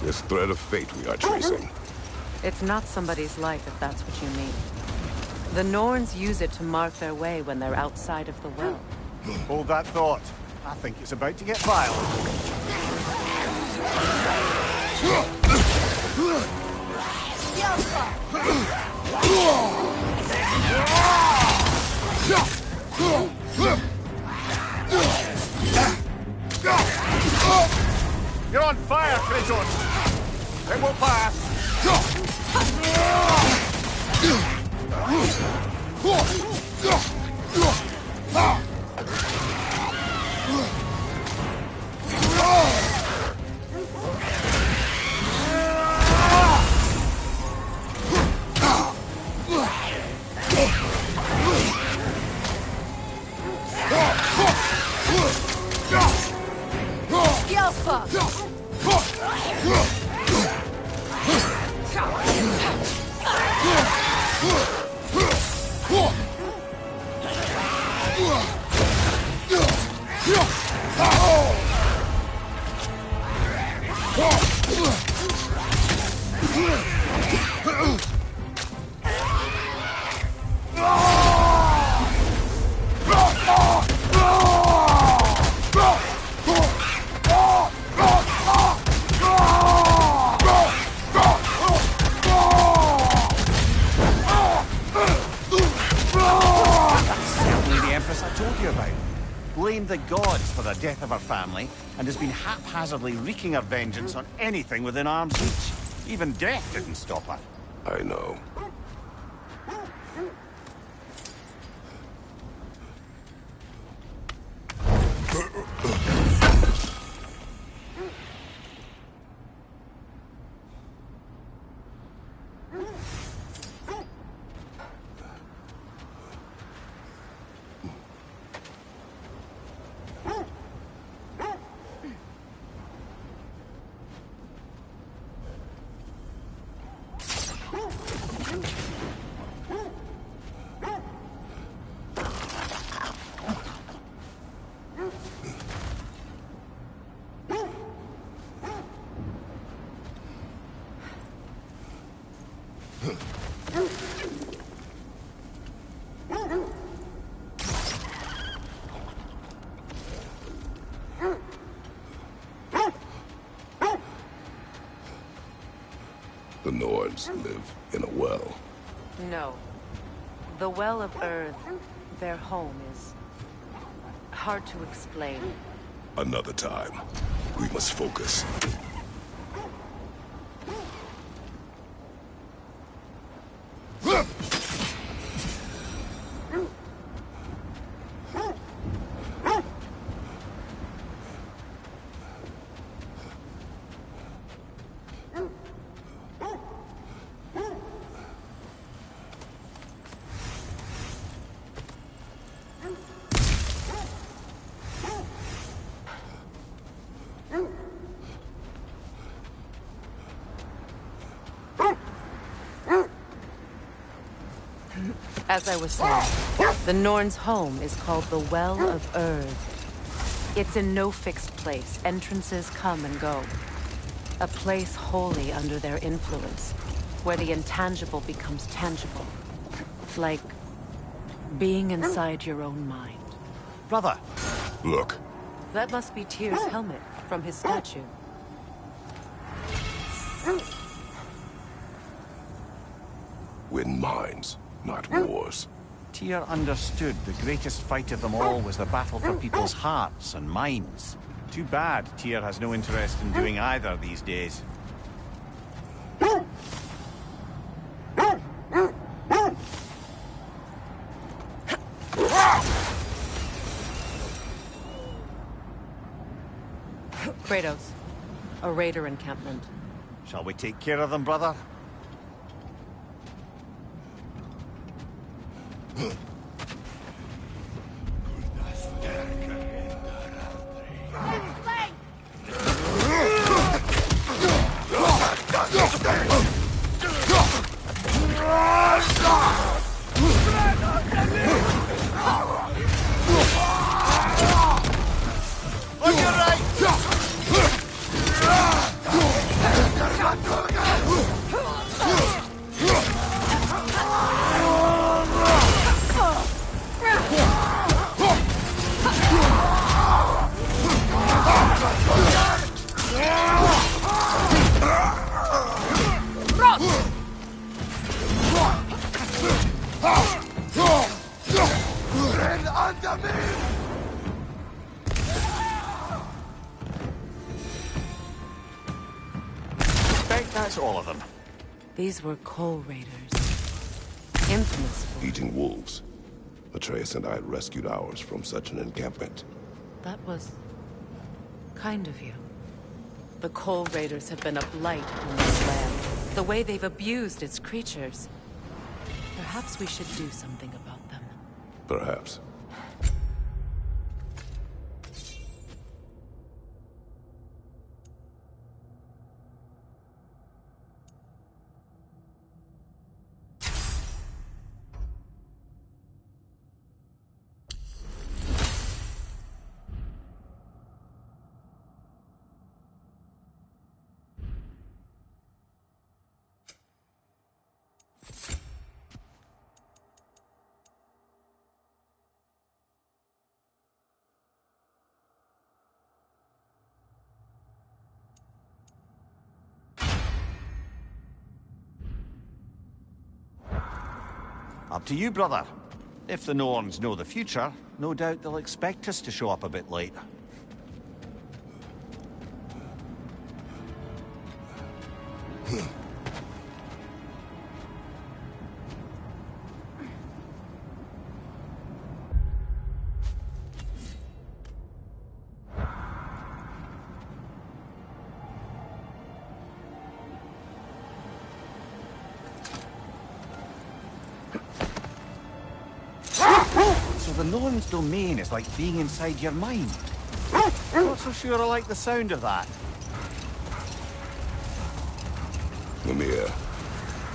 This thread of fate we are tracing. It's not somebody's life, if that's what you mean. The Norns use it to mark their way when they're outside of the well. Hold that thought. I think it's about to get violent. You're on fire, Kratos! It will pass! Blamed the gods for the death of her family, and has been haphazardly wreaking her vengeance on anything within arm's reach. Even death didn't stop her. I know. The Nords live in a well. No. The Well of Earth, their home, is hard to explain. Another time. We must focus. As I was saying, the Norn's home is called the Well of Earth. It's in no fixed place. Entrances come and go. A place wholly under their influence, where the intangible becomes tangible. Like being inside your own mind. Brother! Look. That must be Tyr's helmet from his statue. Win minds, not wars. Tyr understood the greatest fight of them all was the battle for people's hearts and minds. Too bad Tyr has no interest in doing either these days. Kratos, a raider encampment. Shall we take care of them, brother? On your right! That's all of them. These were coal raiders. Infamous for... Eating wolves. Atreus and I rescued ours from such an encampment. That was... kind of you. The coal raiders have been a blight on this land. The way they've abused its creatures. Perhaps we should do something about them. Perhaps. Up to you, brother. If the Norns know the future, no doubt they'll expect us to show up a bit late. So the Norn's domain is like being inside your mind. Not so sure I like the sound of that. Mimir,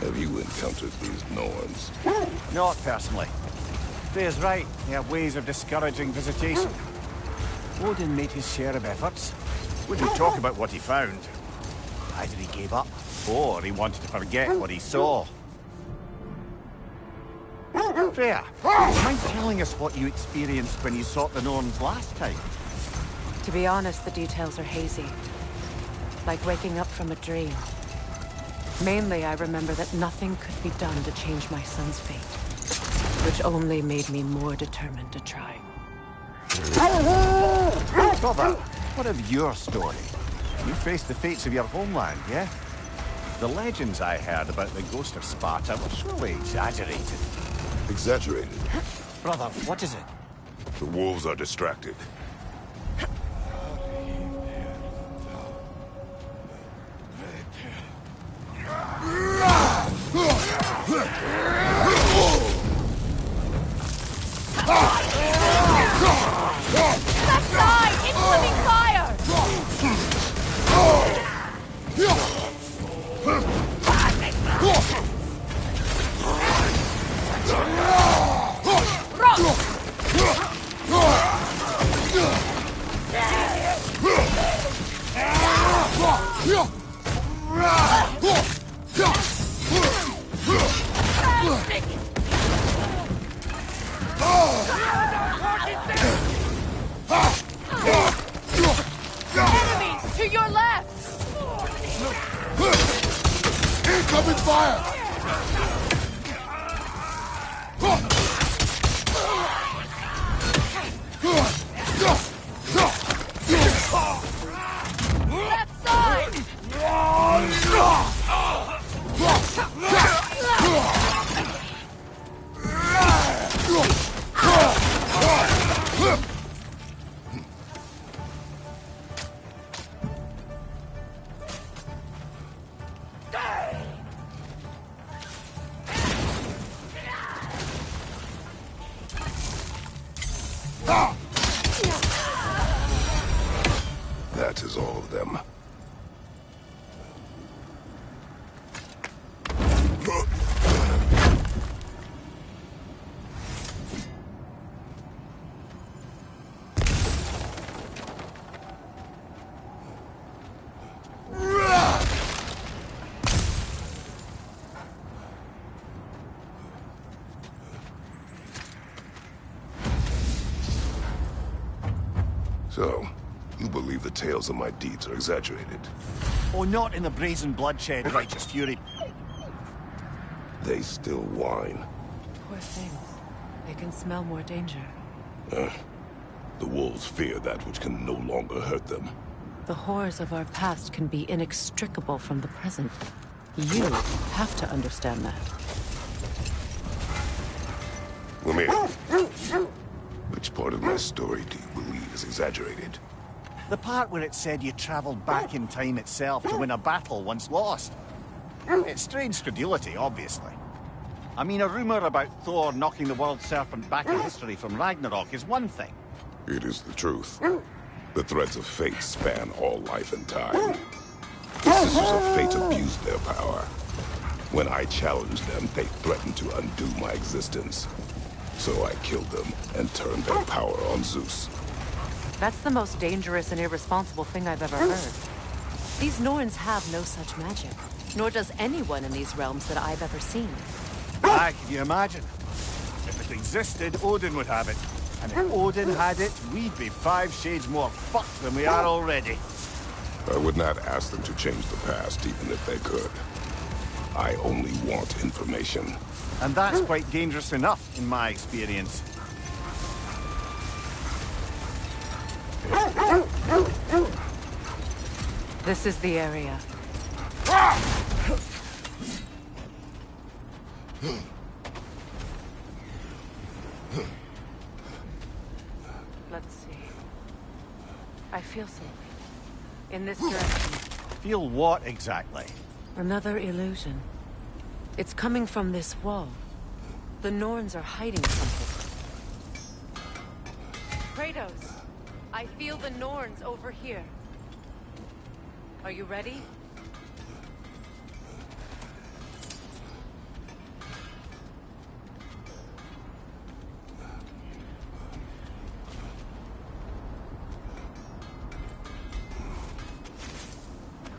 have you encountered these Norns? Not personally. Freya's right. They have ways of discouraging visitation. Odin made his share of efforts. Wouldn't talk about what he found. Either he gave up, or he wanted to forget what he saw. Freya, do you mind telling us what you experienced when you sought the Norns last time? To be honest, the details are hazy. Like waking up from a dream. Mainly, I remember that nothing could be done to change my son's fate. Which only made me more determined to try. Brother, what of your story? You faced the fates of your homeland, yeah? The legends I heard about the ghost of Sparta were surely exaggerated. Exaggerated? Brother, what is it? The wolves are distracted. Left side! Incoming fire! Enemies to your left! Incoming fire! Left side! That is all of them. So, you believe the tales of my deeds are exaggerated? Oh, not in the brazen bloodshed, righteous fury. They still whine. Poor things. They can smell more danger. The wolves fear that which can no longer hurt them. The horrors of our past can be inextricable from the present. You have to understand that. Lemire, which part of my story do you believe is exaggerated? The part where it said you traveled back in time itself to win a battle once lost. It's strange credulity, obviously. I mean, a rumor about Thor knocking the world serpent back in history from Ragnarok is one thing. It is the truth. The threads of fate span all life and time. The Sisters of Fate abused their power. When I challenged them, they threatened to undo my existence. So I killed them and turned their power on Zeus. That's the most dangerous and irresponsible thing I've ever heard. These Norns have no such magic, nor does anyone in these realms that I've ever seen. Ah, can you imagine? If it existed, Odin would have it. And if Odin had it, we'd be 5 shades more fucked than we are already. I would not ask them to change the past, even if they could. I only want information. And that's quite dangerous enough, in my experience. This is the area. Let's see. I feel something. In this direction. Feel what exactly? Another illusion. It's coming from this wall. The Norns are hiding something. Kratos! I feel the Norns over here. Are you ready?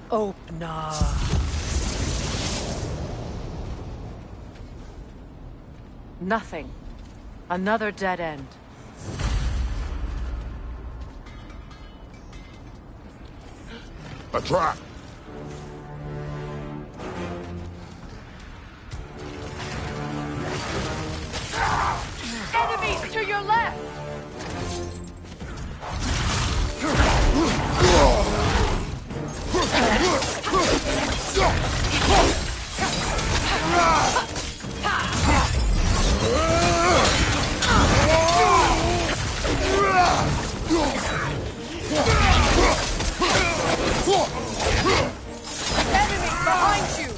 Open up. Nothing. Another dead end. A trap! Enemies to your left! Enemy behind you!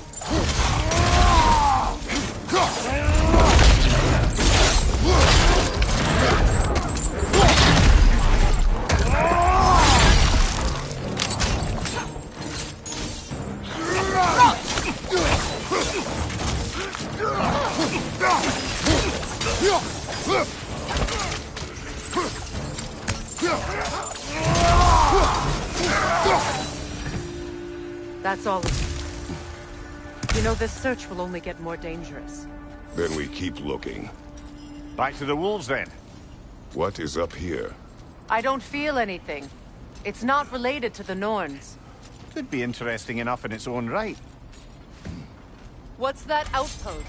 That's all of it. You know, this search will only get more dangerous. Then we keep looking. Back to the wolves, then. What is up here? I don't feel anything. It's not related to the Norns. Could be interesting enough in its own right. What's that outpost?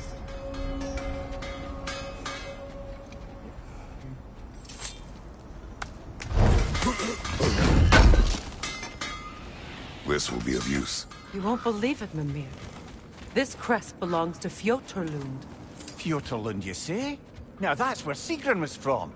This will be of use. You won't believe it, Mimir. This crest belongs to Fjoturlund. Fjoturlund, you say? Now that's where Sigrun was from.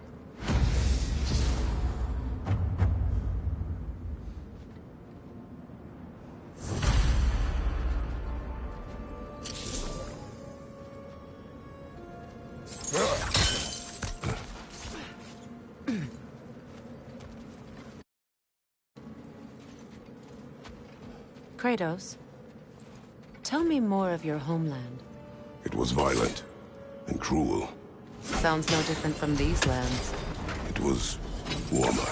Kratos, tell me more of your homeland. It was violent and cruel. Sounds no different from these lands. It was warmer.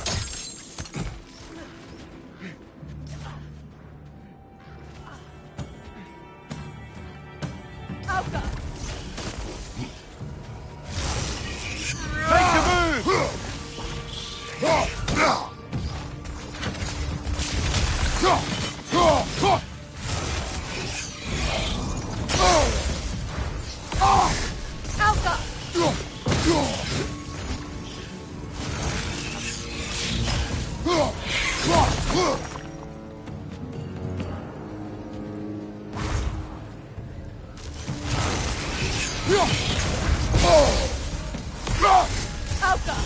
Alka!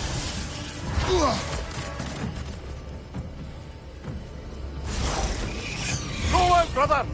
Go out, brother!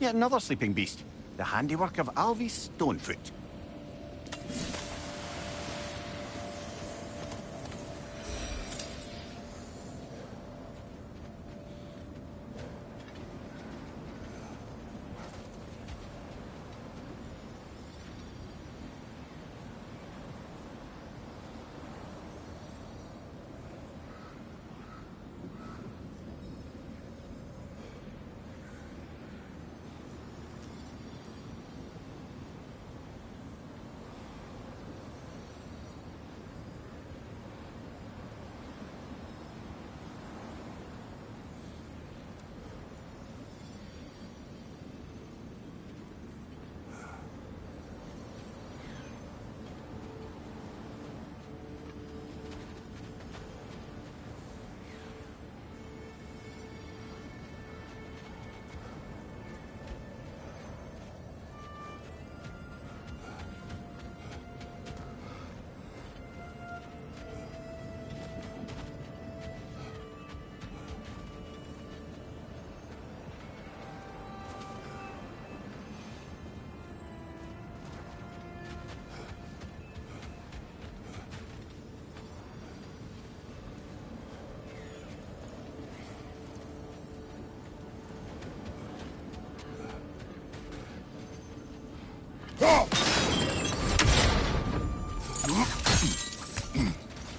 Yet another sleeping beast. The handiwork of Alvi Stonefoot.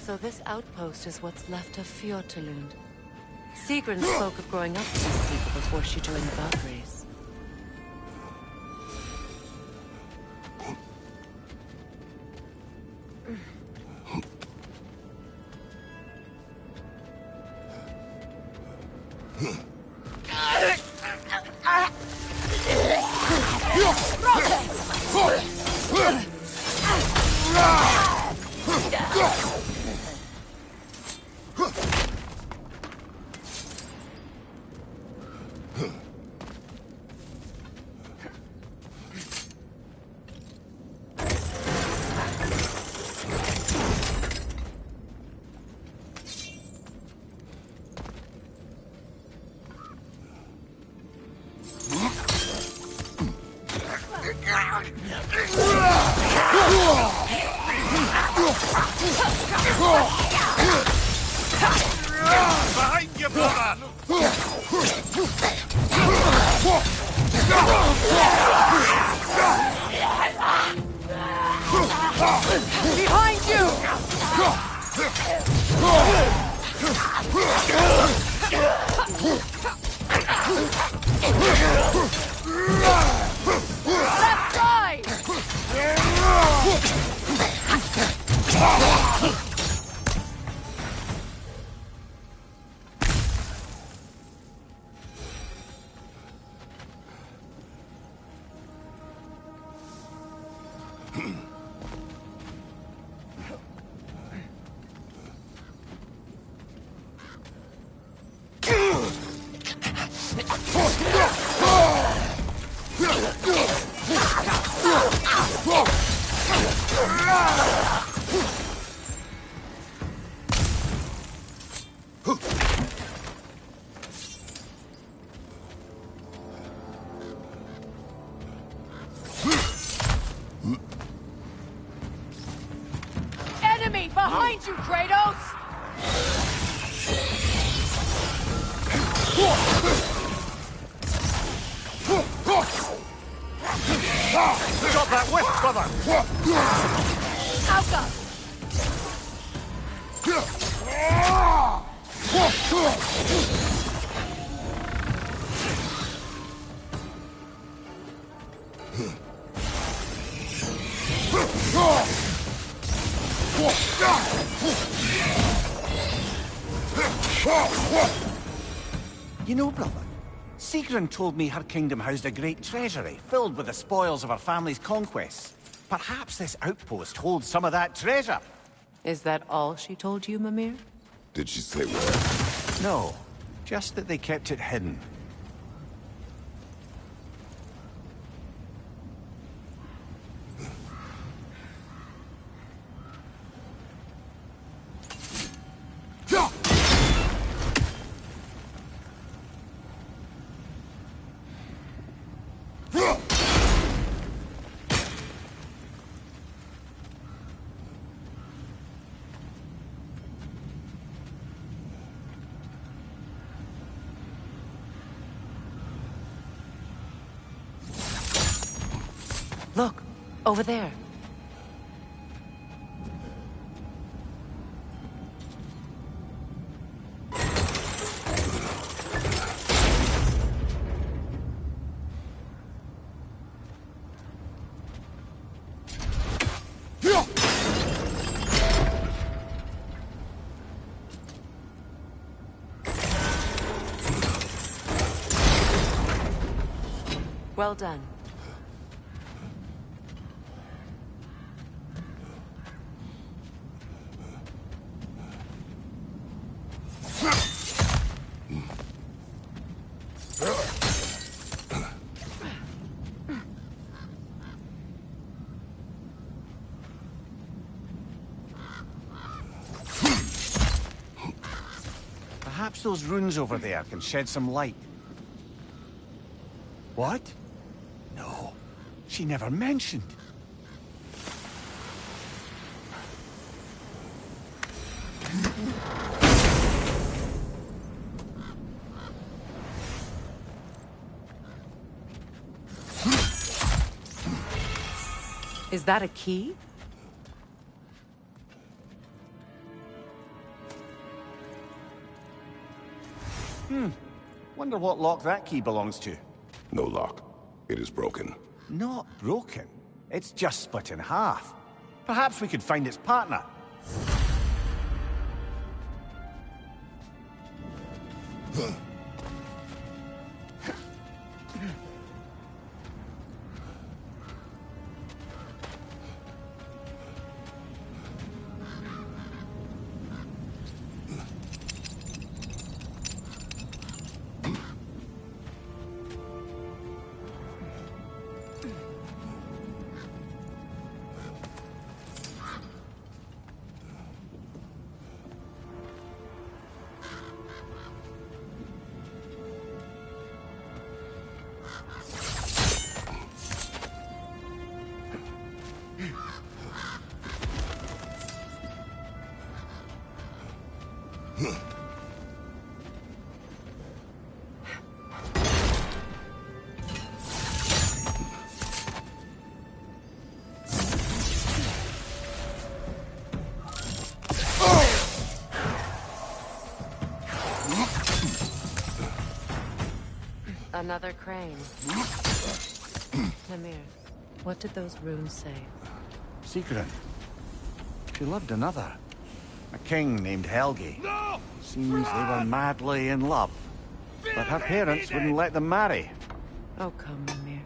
So this outpost is what's left of Fjortulund. Sigrun spoke of growing up with these people before she joined the Valkyries. Behind you, brother! Behind you! Left side! Enemy behind you, Kratos! Got that whip, brother! Alka! You know, brother, Sigrun told me her kingdom housed a great treasury filled with the spoils of her family's conquests. Perhaps this outpost holds some of that treasure. Is that all she told you, Mimir? Did she say where? No, just that they kept it hidden. Look, over there. Well done. Perhaps those runes over there can shed some light. What? No, she never mentioned. Is that a key? Wonder what lock that key belongs to. No lock. It is broken. Not broken. It's just split in half. Perhaps we could find its partner. Another crane. Mimir, what did those runes say? Sigrun. She loved another. A king named Helgi. No! Seems they were madly in love. But her parents wouldn't let them marry. Oh, come, Mimir.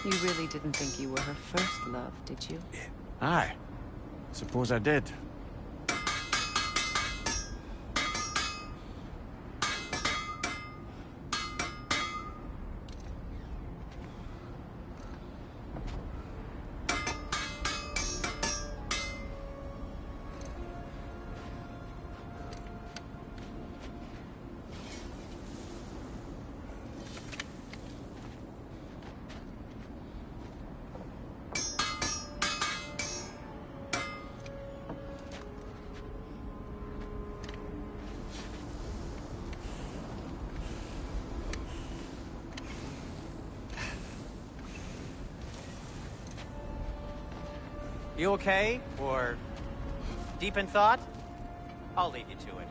You really didn't think you were her first love, did you? Aye. Suppose I did. You okay? Or deep in thought? I'll leave you to it.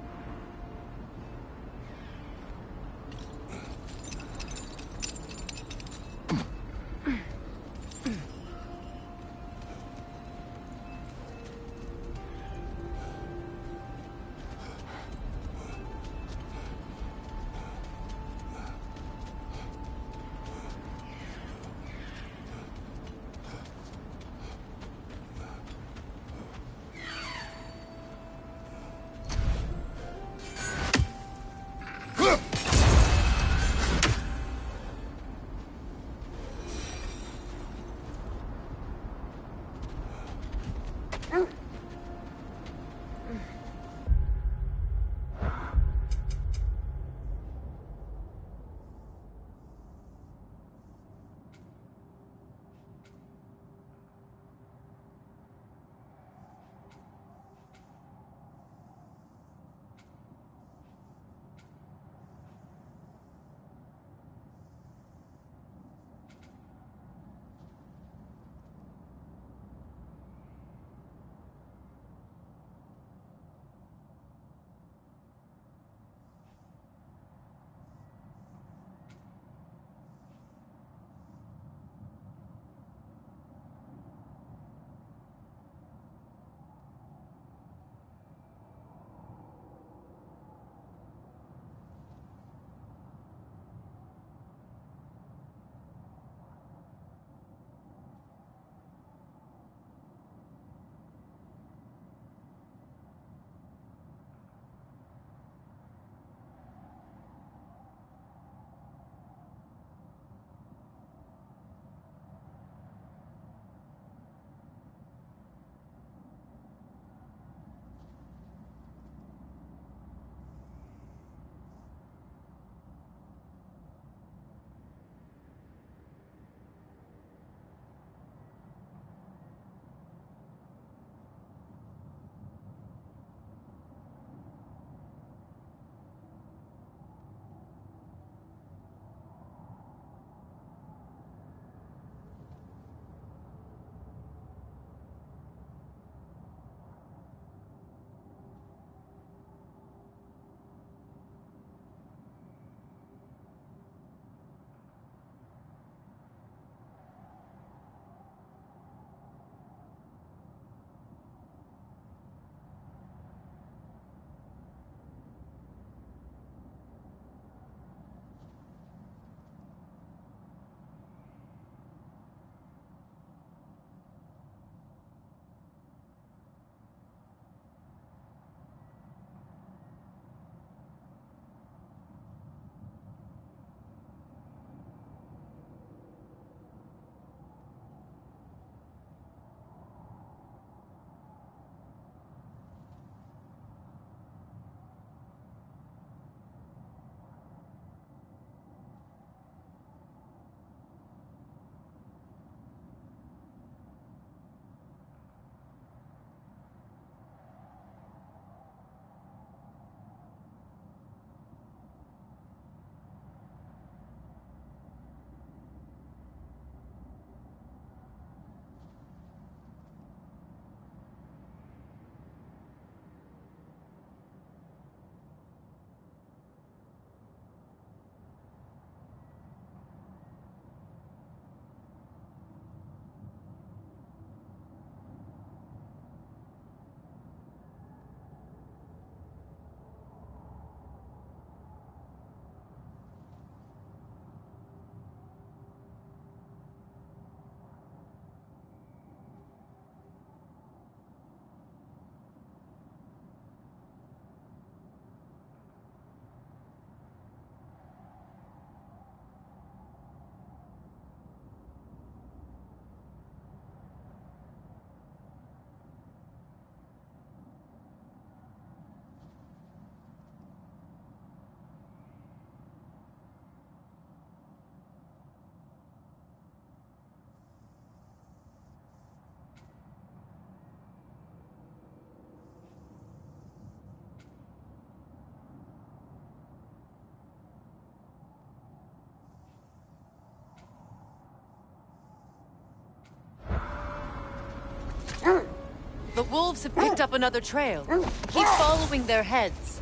The wolves have picked up another trail. Keep following their heads.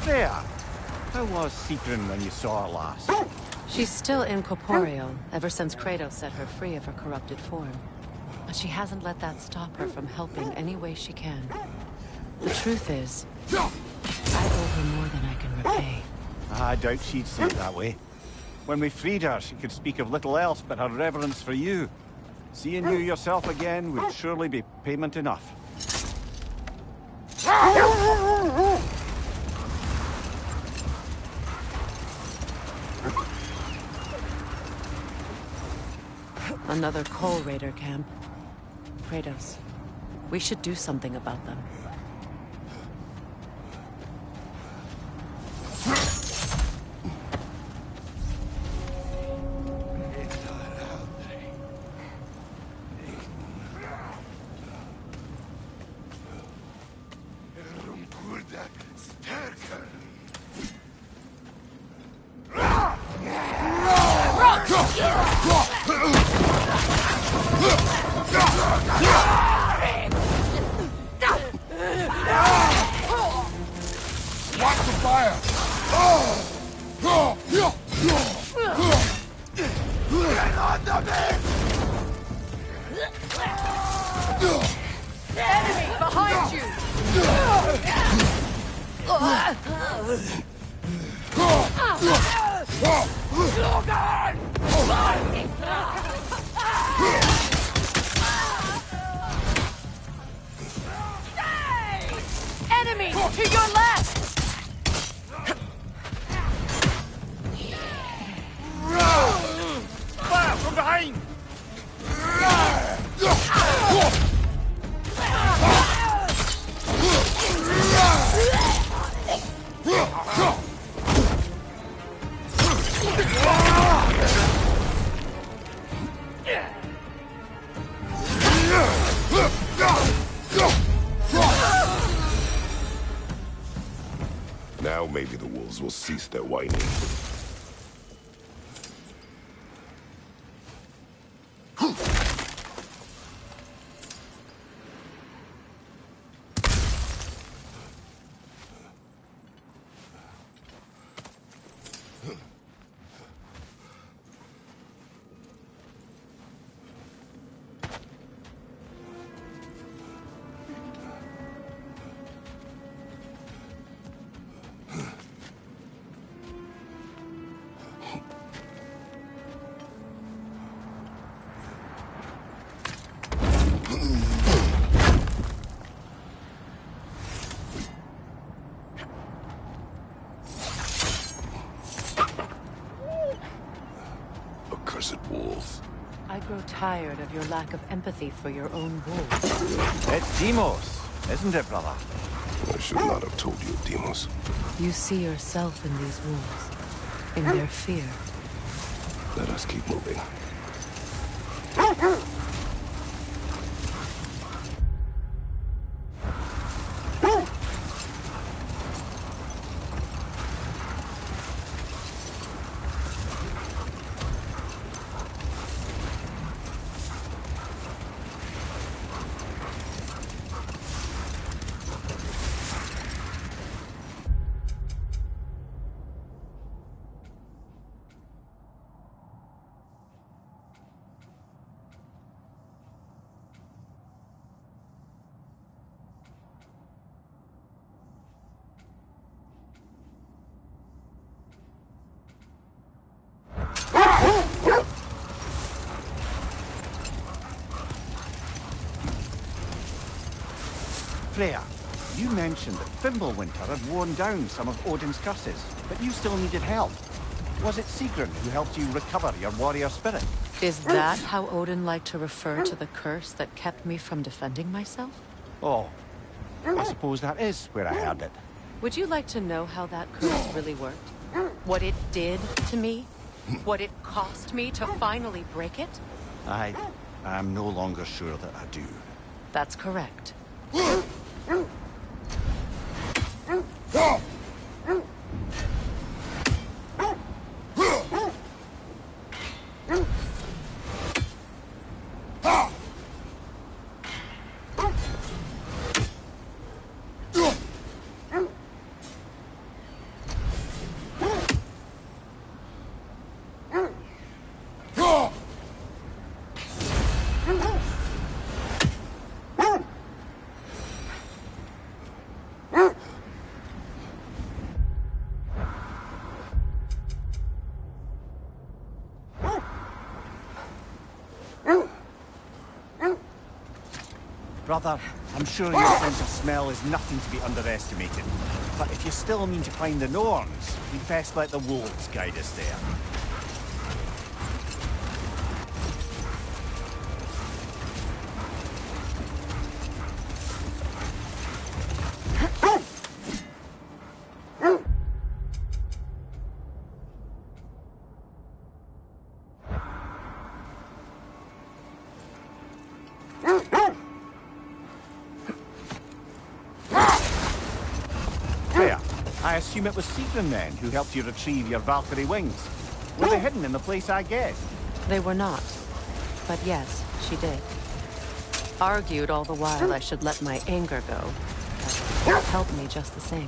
There! How was Citrin when you saw her last? She's still incorporeal, ever since Kratos set her free of her corrupted form. But she hasn't let that stop her from helping any way she can. The truth is, I owe her more than I can repay. I doubt she'd see it that way. When we freed her, she could speak of little else but her reverence for you. Seeing you yourself again would surely be payment enough. Another Coal Raider camp. Kratos, we should do something about them. Watch the fire! Get on the man! Enemy behind you! Enemy to your left! Fire from behind! Now maybe the wolves will cease their whining. Accursed wolves. I grow tired of your lack of empathy for your own wolves. It's Demos, isn't it, brother? I should not have told you, Demos. You see yourself in these wolves, in their fear. Let us keep moving. Freya, you mentioned that Fimbulwinter had worn down some of Odin's curses, but you still needed help. Was it Sigrun who helped you recover your warrior spirit? Is that how Odin liked to refer to the curse that kept me from defending myself? Oh, I suppose that is where I heard it. Would you like to know how that curse really worked? What it did to me? What it cost me to finally break it? I'm no longer sure that I do. That's correct. Brother, I'm sure your sense of smell is nothing to be underestimated. But if you still mean to find the Norns, we'd best let the wolves guide us there. I assume it was Sigrun then who helped you retrieve your Valkyrie wings. Were they hidden in the place I guessed? They were not. But yes, she did. Argued all the while I should let my anger go. But it helped me just the same.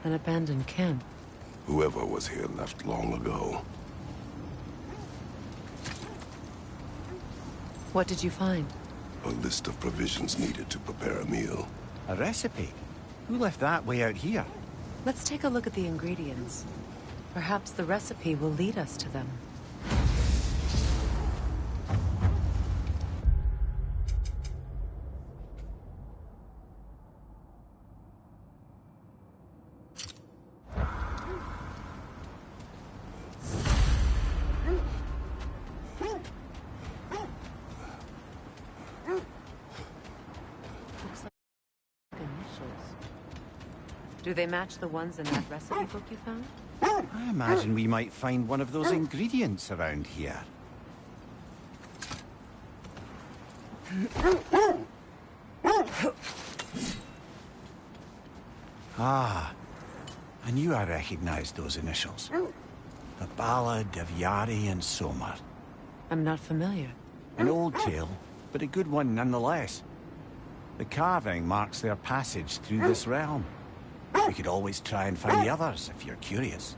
An abandoned camp. Whoever was here left long ago. What did you find? A list of provisions needed to prepare a meal. A recipe? Who left that way out here? Let's take a look at the ingredients. Perhaps the recipe will lead us to them. Do they match the ones in that recipe book you found? I imagine we might find one of those ingredients around here. Ah, I knew I recognized those initials. The Ballad of Yari and Somar. I'm not familiar. An old tale, but a good one nonetheless. The carving marks their passage through this realm. We could always try and find the others, if you're curious.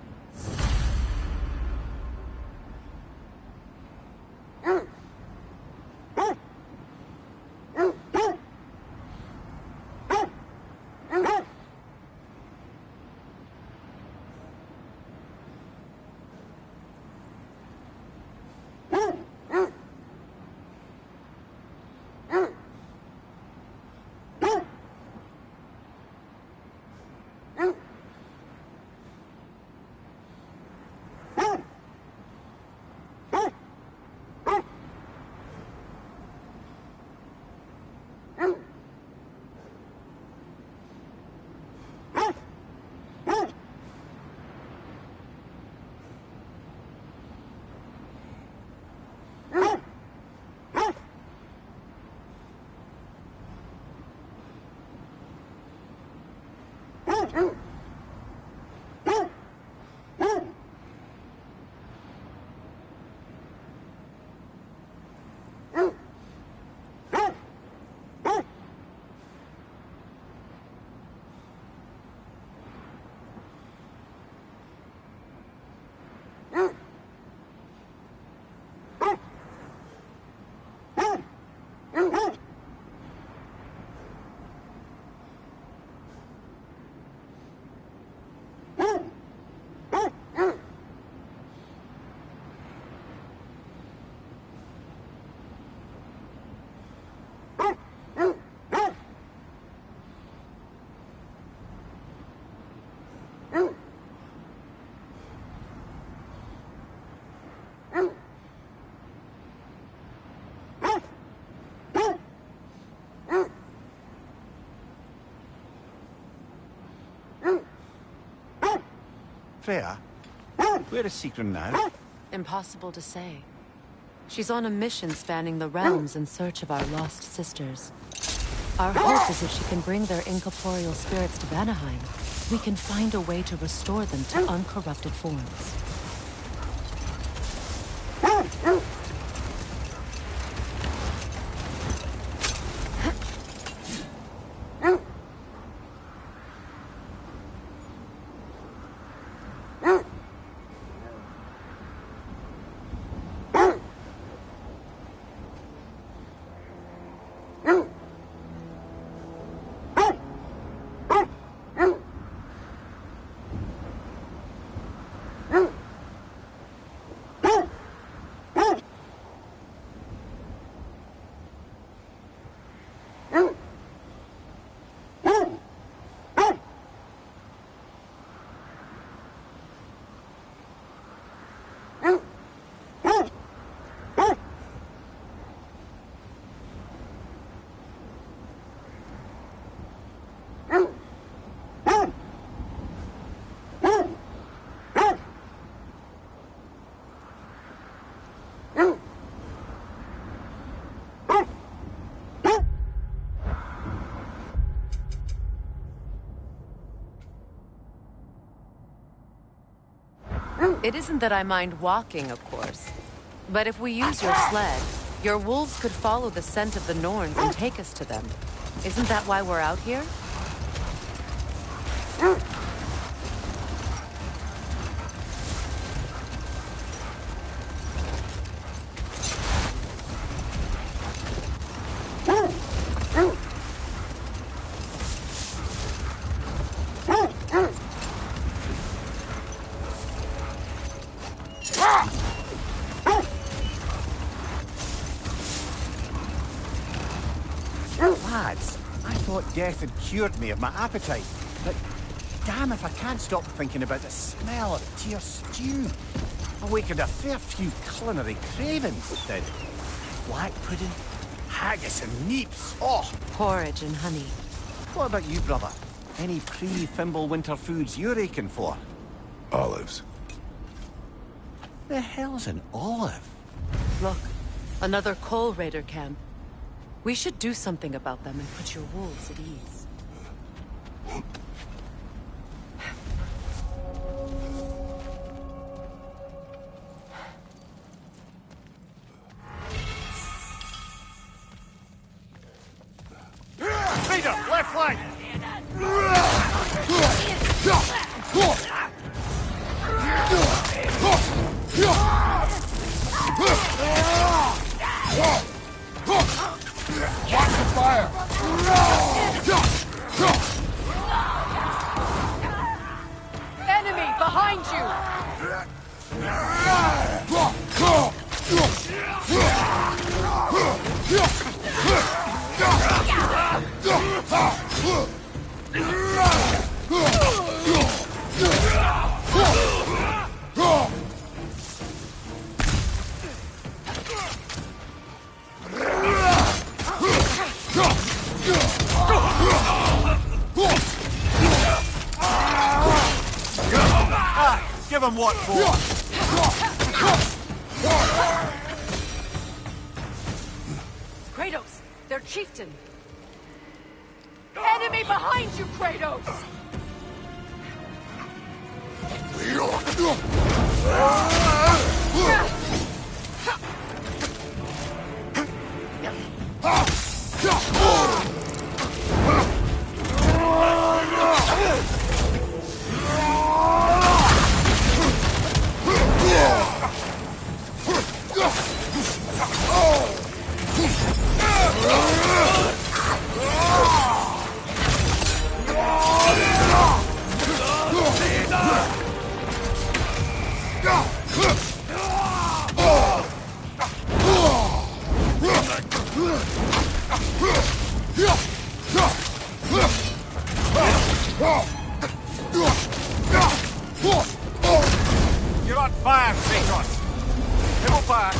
Freya, where is Sigrun now? Impossible to say. She's on a mission spanning the realms in search of our lost sisters. Our hope is if she can bring their incorporeal spirits to Vanaheim, we can find a way to restore them to uncorrupted forms. It isn't that I mind walking, of course. But if we use your sled, your wolves could follow the scent of the Norns and take us to them. Isn't that why we're out here? Lads, I thought death had cured me of my appetite, but damn if I can't stop thinking about the smell of tear stew. Awakened a fair few culinary cravings, it did. Black pudding, haggis and neeps, oh! Porridge and honey. What about you, brother? Any pre-Fimble winter foods you're aching for? Olives. The hell's an olive? Look, another Coal Raider camp. We should do something about them and put your wolves at ease. Raider, left flank! Watch the fire! Enemy behind you! Give him what for! Kratos, their chieftain! Enemy behind you, Kratos! You're on fire, Kratos! Hit back!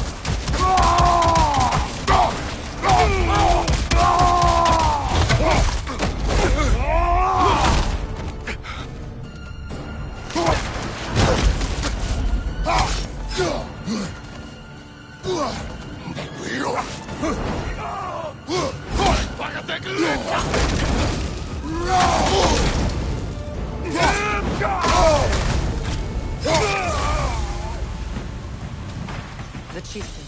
The chieftain.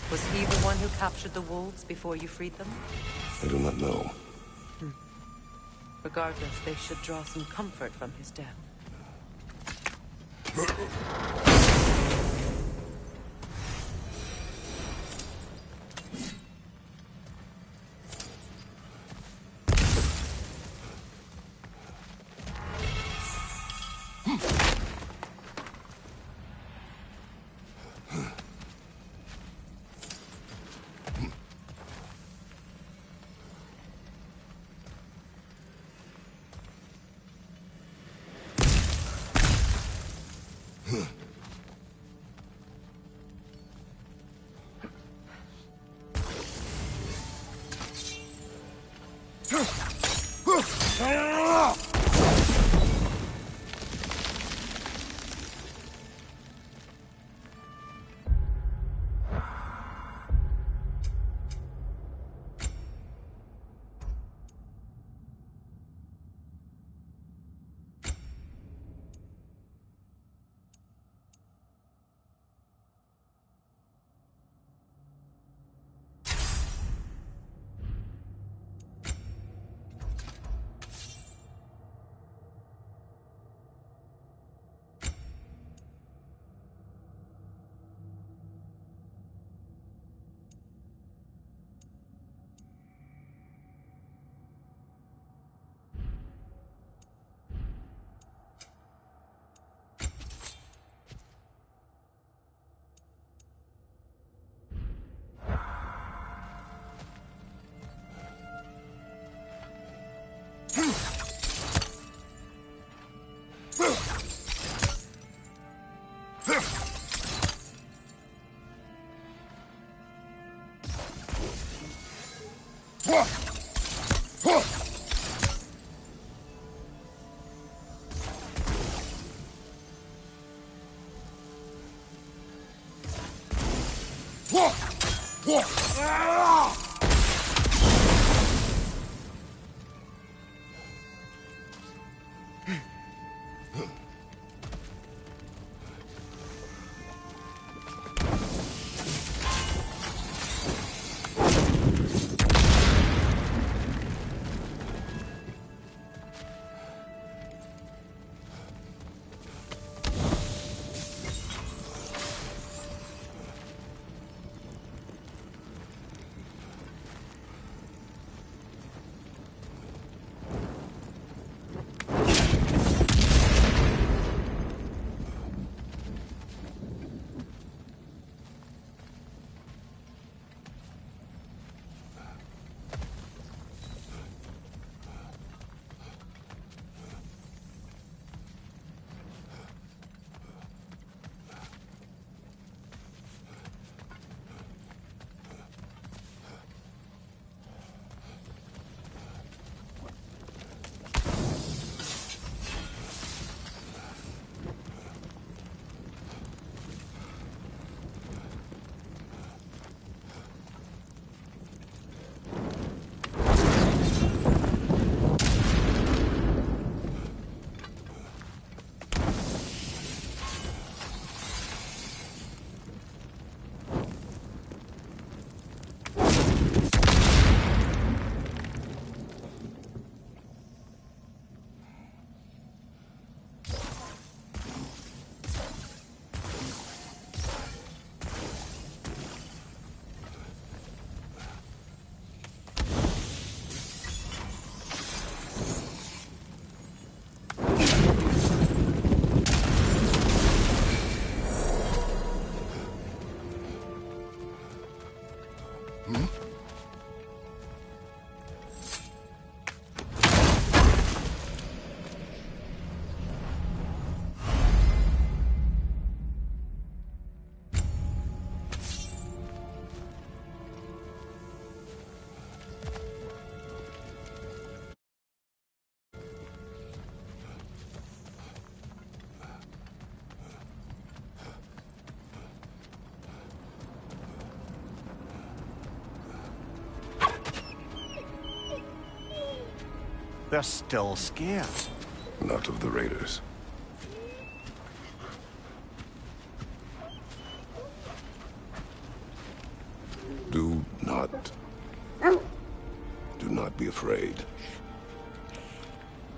Was he the one who captured the wolves before you freed them? I do not know. Regardless, they should draw some comfort from his death. They're still scared. Not of the raiders. Do not be afraid.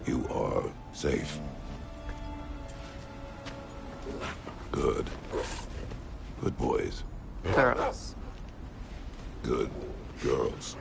You are safe. Good. Good boys. Girls. Good girls.